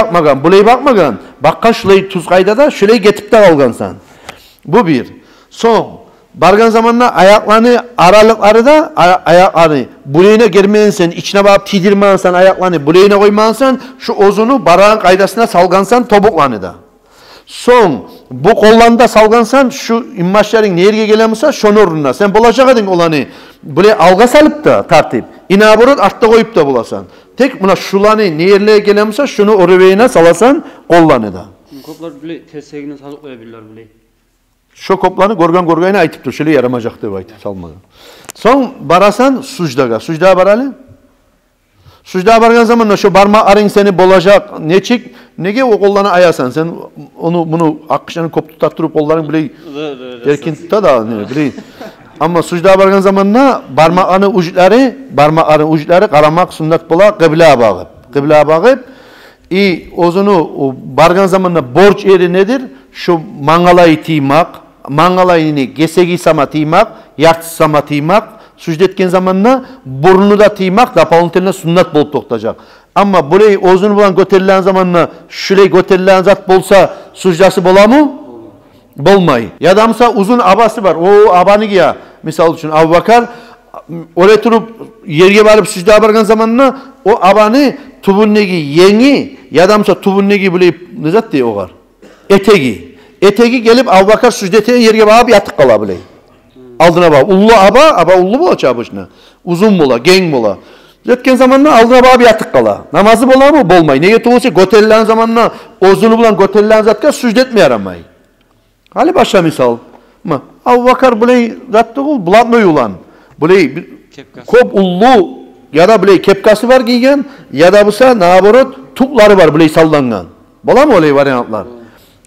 bakmagan. Bakkan şulay tuz kaydada şulay getip de kalgansan. Bu bir. Son. Bargan zamanla ayaklarını aralıkları da ayaklarını bulayına girmeyensen, içine bakıp tidirmeyensen ayaklarını bulayına koymayansan şu ozunu barağın kaydasına salgansan tobuklarını da. Son bu kollanda salgansan şu immaçların nereye gelemişse şunu oruna. Sen bulacak edin olanı böyle alga salıp da tartip. İnaburut artta koyup da bulasan. Tek buna şulanı nereye gelemişse şunu oruveyine salasan kollanı da. Koplar böyle tesegine salıp koyabilirler böyle. Şu koplanı gorgayına aytıp dur. Şöyle yaramacaktı bu aytıp salmadan. Son barasan sucdaga. Sucdaga baralı. Sucda bargan zamanda şu barmağın seni bolacak. Neçik? Nege o kollarını ayasan sen onu bunu akışını koptu taktırıp kolların bile erkin tutta da ne bile. Ama sucda bargan zamanda barmağın uçları karamak sünnet bola kıbleye bağıp. Kıbleye bağıp ozunu bargan zamanda borç eri nedir? Şu mangalayı tiymak, mangalayını gesegi sama tiymak, yaktı sama tiymak, sucda etken zamanda burnu da tiymak da palın teline sünnet bolup toktacak. Ama burayı ozunu bulan göterilen zamanla şurayı göterilen zat bolsa sucdası bola mı? Bolmayı. Ya da mesela uzun abası var. O abanı giya. Misal için Abu Bakar oraya turup yerge varıp sucda bargan zamanla o abanı tubunnegi yeni ya da mesela tubunnegi böyle ne zat diye o var. Etegi gelip Abu Bakar sucdetine yerge bağıp yatık kala böyle. Aldına bağıp. Ullu aba ullu bola çabışına. Uzun bola, gen bola. Zetken zamanla aldına bağıp yatık kala. Namazı bola mı? Bolmayı. Neye tuğulsa göterilen zamanla ozunu bulan göterilen zatka sucdetme yaramayı. Hali başa misal. Abu Bakar böyle zattı kul bulatmıyor ulan. Böyle kop ullu ya da böyle kepkası var giygen ya da busa naborot tukları var böyle sallangan. Bola mı öyle varyantlar?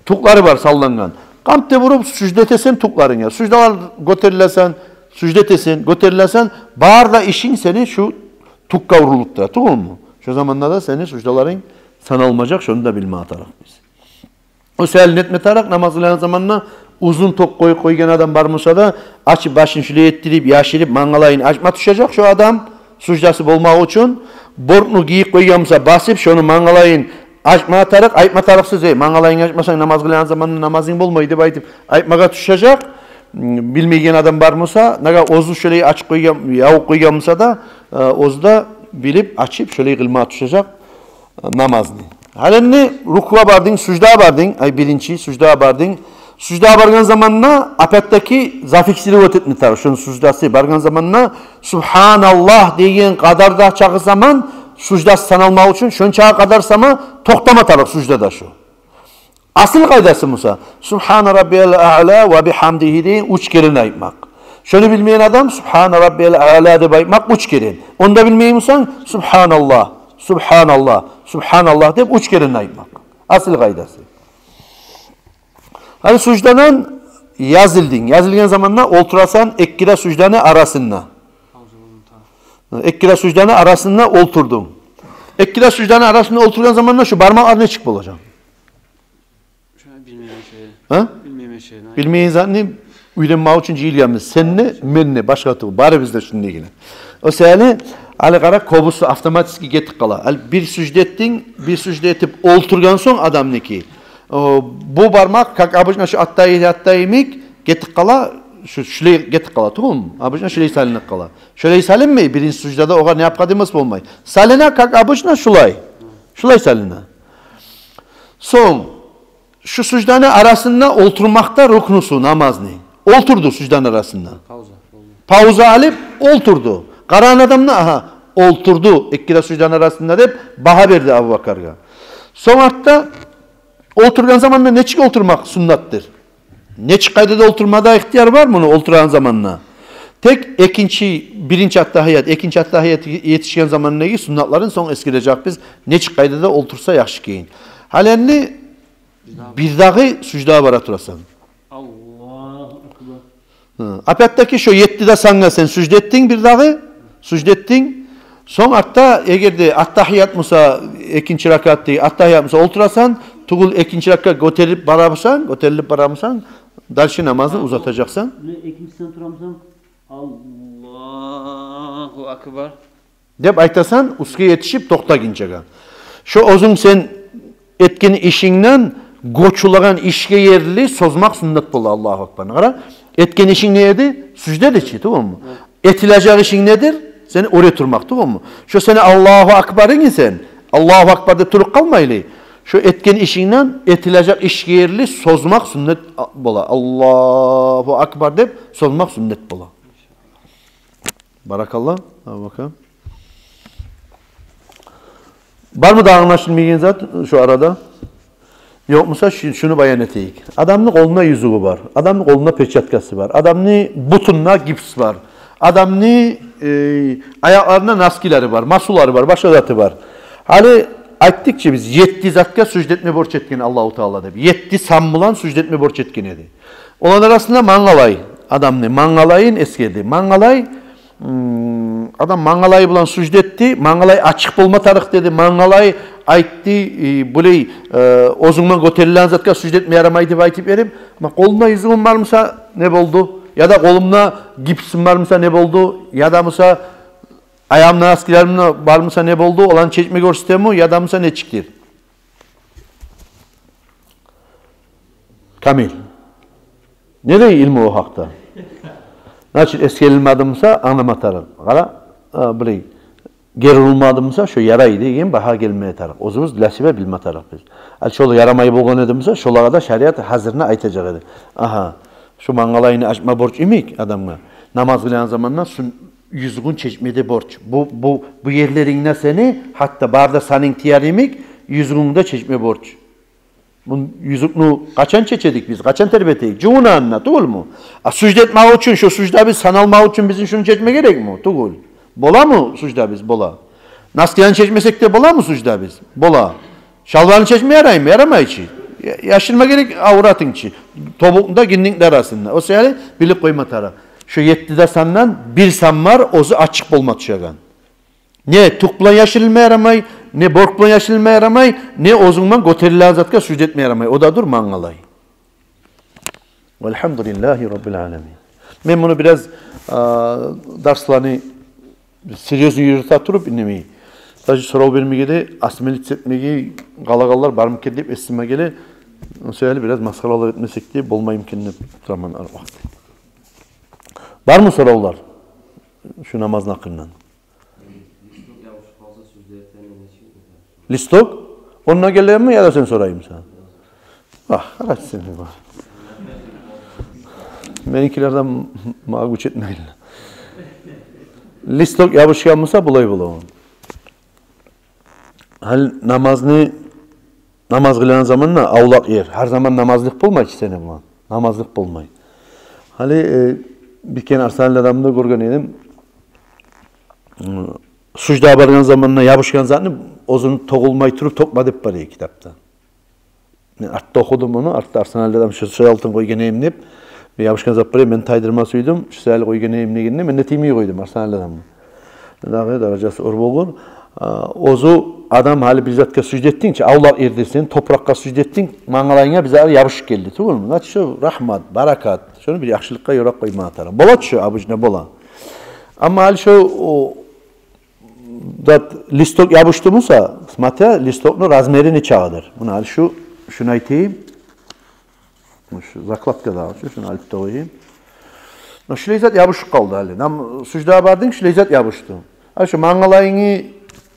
Tukları var sallangan. Kampte vurup sucdetesen tukların ya. Sucdalar göterilesen bağırda işin seni şu tukka vurulukta. Tuğul mu? Şu zamanda da seni sucdaların sana olmayacak. Şunu da bilme atarak biz. O sehelin etme tarak namazlayan zamanla uzun tok koygen adam varmışsa da açıp başını şöyle ettirip yaşırıp mangalayın açma düşecek şu adam sucdası bolmak için bornu giyip koygamsa basıp şunu mangalayın açma atarak aytma taraksız mangalayın açmasan namaz kılayan zamanla namazın bolmaydı baytıp aytmaga düşecek bilmeyen adam varmışsa naga ozu şöyle açıp koygam yavuk koygamsa da ozda bilip açıp şöyle kılmaya düşecek namazını. Halenni rukuğa bardın, sucda bardın, birinci sucda bardın. Sucda bargan zamanla apetteki zafiksili ötetini tar. Şunun sucdası bargan zamanla Subhanallah deyen kadar da çağı zaman sucdası sanalmak için şun çağı kadar sama toktama tarık sucdada şu. Asıl kaydası Musa. Subhane Rabbiyel A'la ve bihamdihi deyin uç kerin ayıpmak. Şunu bilmeyen adam Subhane Rabbiyel A'la de bayıpmak uç kerin. Onu da bilmeyen insan Subhanallah, Subhanallah, Subhanallah deyip uç kerin ayıpmak. Asıl kaydası. Hani sucdanın yazıldın. Yazılgan zamanla olturasan ekkira sucdanı arasında. Ekkira sucdanı arasında olturdun. Ekkira sucdanı arasında oturgan zamanla şu parmak ne çıkıp olacak? Bilmeyen şey. Bilmeyen zaten uylanmak için cihilgamız. Senle, menle, başka türlü. Bari bizde şunun ilgili. O seyali alıqara kobusu avtomatik getip kala. Bir sucde etip olturgan son adam neki. Bu parmak kak abıcına şu attayimik getip kala şöyle getip kala tuğul mu? Abıcına şöyle salinek kala. Şöyle salim mi? Birinci sucdada oğa ne yapkadımız olmay. Salina kak abıcına şulay. Şulay salina. Son şu sucdanın arasında oturmakta ruknusu namaz ne? Oturdu sucdanın arasında. Pauza alıp oturdu. Karan adam ne? Aha oturdu. İkkide sucdanın arasında deyip baha verdi Abu Bakar'a. Son hatta oturgan zamanla neçik oturmak sünnattır. Neçik kaydada oturmada ihtiyar var mı onu oturan zamanla? Tek birinci attahiyat, ikinci attahiyat yetişken zamanındaki sünnatların son eskilecek biz neçik kaydada otursa yaxşı keyin. Halenli bir dağı sucda var aturasan. Allahu Ekber. Apetteki şu 7'de sanga sen sucdettin bir dağı, sucdettin. Son hatta eğer de attahiyat musa ikinci rakatta attahiyat musa oturasan tugul ikinci rakat göterilip baramısan dalşı namazını uzatacaksan. İkincisinden turamsam Allahu Ekber. Dep aytasan uska yetişip tokta ginçega. Şu ozun sen etkin işinden goçulagan işge yerli sozmak sünnet bolu Allahu Ekber. Qara etkin işin neydi? Sucde de çi, tamam mı? Etilecek işin nedir? Seni oraya turmak, tamam mı? Şu seni Allahu Ekber'in sen. Allahu Ekber'de turup kalmaylı. Şu etkin işinden etilecek işge yerli sozmak sünnet bola. Allahu Ekber deyip sozmak sünnet bola. Barakallah. Ha bakalım. Var mı daha anlaşılmayan zat şu arada? Yok musa şunu bayan eteyik. Adamın koluna yüzüğü var. Adamın koluna peçetkası var. Adamın butununa gips var. adamni ayaklarına naskileri var, masuları var, başka zatı var. Hali aytdıkça biz 7 zatga sucud etme borç etken Allahu Teala deb. 7 san bilan sucud etme borç etken edi. Onlar arasında Mangalay adamni Mangalayın eskedi. Mangalay adam Mangalay bilan sucud etdi. Mangalay açık bolma tarix dedi. Mangalay aytdı bulay ozungman göterilen zatga sucud etme yaramaydı deb aytıp berim. Ama kolumda yüzüğüm varmısa ne boldu? Ya da kolumda gipsim varmısa ne boldu? Ya da mısa ayağımda askilerim varmısa ne boldu? Olan çeşme görstem ya da mısa ne çıktı? Kamil. Nereye ilmi o hakta? Nasıl eskerilmedimse anlamatarım. Kala biley gerilmedimse şu yaraydı degen baha gelmeye taraf. Ozumuz lasibe bilme taraf biz. Al şolu yaramayı bolgan edimse şolağa da şeriat hazırına aytacak edi. Aha şu mangalayını açma borç imik adamga. Namaz kılan zamandan yüzüğün çeşmede borç. Bu yerlerinde seni hatta barda senin tiyar imik yüzüğünde çeşme borç. Bu yüzüknü kaçan çeçedik biz, kaçan terbetedik? Cuna anla, değil mi? Sucud etmek için, şu sucda biz sanalmak için bizim şunu çekme gerek mi? Değil. Bola mı sucda biz? Bola. Naskiyan çekmesek de bola mı sucda biz? Bola. Şalvarını çekmeye yarayım, yaramay içi. Yaşılma gerek avratın içi. Topukunda ginlikler arasında. O sebeple bilip koyma taraf. Şu 7'de sandan bir san var, ozu açık olmak düşegan. Ne tukla yaşılma yaramay, ne borkla yaşılma yaramay, ne ozunman göterilen zatka sucud etme yaramay. O da dur Mangalay. Velhamdülillahi Rabbil alemin. Ben bunu biraz derslerini seriozun yürüte turup inlemeyi. Sadece soru vermeye de asmelik etmeye galagalar barmık edip esime gele. O sebeple biraz maskaralar etmesek diye bolma imkanını zaman vakti. Var mı sorular? Şu namaz nakından. Listok? Onunla geleyim mi ya da sen sorayım sana? Ah, haraç seni var. Benimkilerden mağuç etmeyin. Listok yapışkan mısa bulay bulamam. Hal namaz kılan zamanla avlak yer. Her zaman namazlık bulmay ki seni bu. Namazlık bulmay. Hali bir kere arsanlı adamda görgen edim. Sucda bargan zamanla yapışkan zaten ozunu toğulmay turup tokma dep bari kitapta. Ben artta okudum onu. Artta arsanlı adam şu altın koygen eyim dep. Yapışkan zaten ben taydırma suydum. Şu sayılı koygen eyim ne genne. Ben de timiyi koydum arsanlı adamı. Dağı daracası orboğun. Ozu adam hali bir zatka sucud ettince avlak erdirsin, toprakka sucud ettin, mangalayına bize yapışık geldi. Tuğul mu? Naçı şu rahmat, barakat. Şunu bir yakşılıkka yorak koyma atarım. Bola şu abucuna bola. Ama hali şu listok yapıştı mısa, smatya listoknu razmerini çağıdır. Bunu hali şunu aytayım. Şu zaklatka da şunu alıp da koyayım. Şu lezzet yapışık kaldı hali. Sucda bardın şu lezzet yapıştı. Şu mangalayını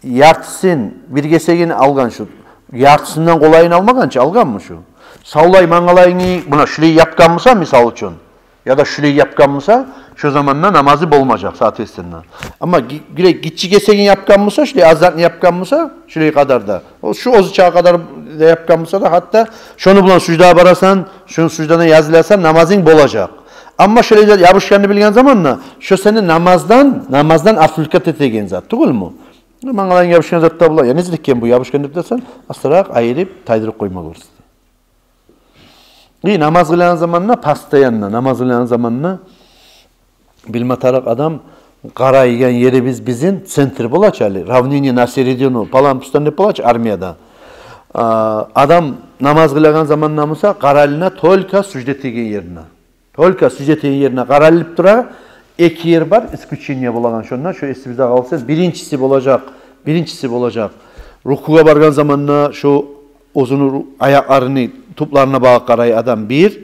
yartısın, bir gesegini algan şu. Yartısından kolayını almagança algan mı şu? Savlay mangalayını buna şuleyi yapkan mısa misal için? Ya da şuleyi yapkan mısa şu zamanla namazı bolmayacak saatesinden. Ama gitçi gesegini yapkan mısa, şuleyi azatını yapkan mısa şuleyi kadar da. Şu ozuçağa kadar da yapkan mısa da hatta şunu bulan sucda barasan, şunu sucdana yazılarsan namazın bolacak. Ama şöyle yapışkanını bilgen zamanla şu seni namazdan afülkat etegen zat. Tuğul mu? Mangalayın yapışkan zatta bula. Ya nezilikken bu yapışkan deptasan asırarak ayırıp taydırıp koymak olursun. İyi namaz kılan zamanla pastayanla, namaz kılan zamanla bilme tarak adam kara yiyen yeri bizim sentri bulaç ali. Ravnini Nasiridiyonu palan pustan ne bulaç armiyada. Adam namaz kılan zaman namusa karalina tolka sucdetigen yerine. Tolka sucdetigen yerine karalip dura. İki yer var, İsküçinye bulagan şundan. Şu esimizde kalırsa birincisi olacak. Rukuğa bargan zamanla şu uzun ayaklarını toplarına bağ karay adam bir.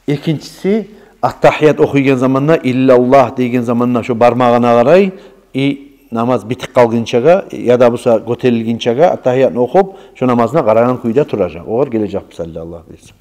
İkincisi Attahiyat okuygen zamanla illallah degen zamanla şu barmağına karay namaz bitik kalgınçaga ya da busa göterilginçaga Attahiyatını okup şu namazına karayan kuyuda duracak. Oğur gelecek misalde Allah bilsin.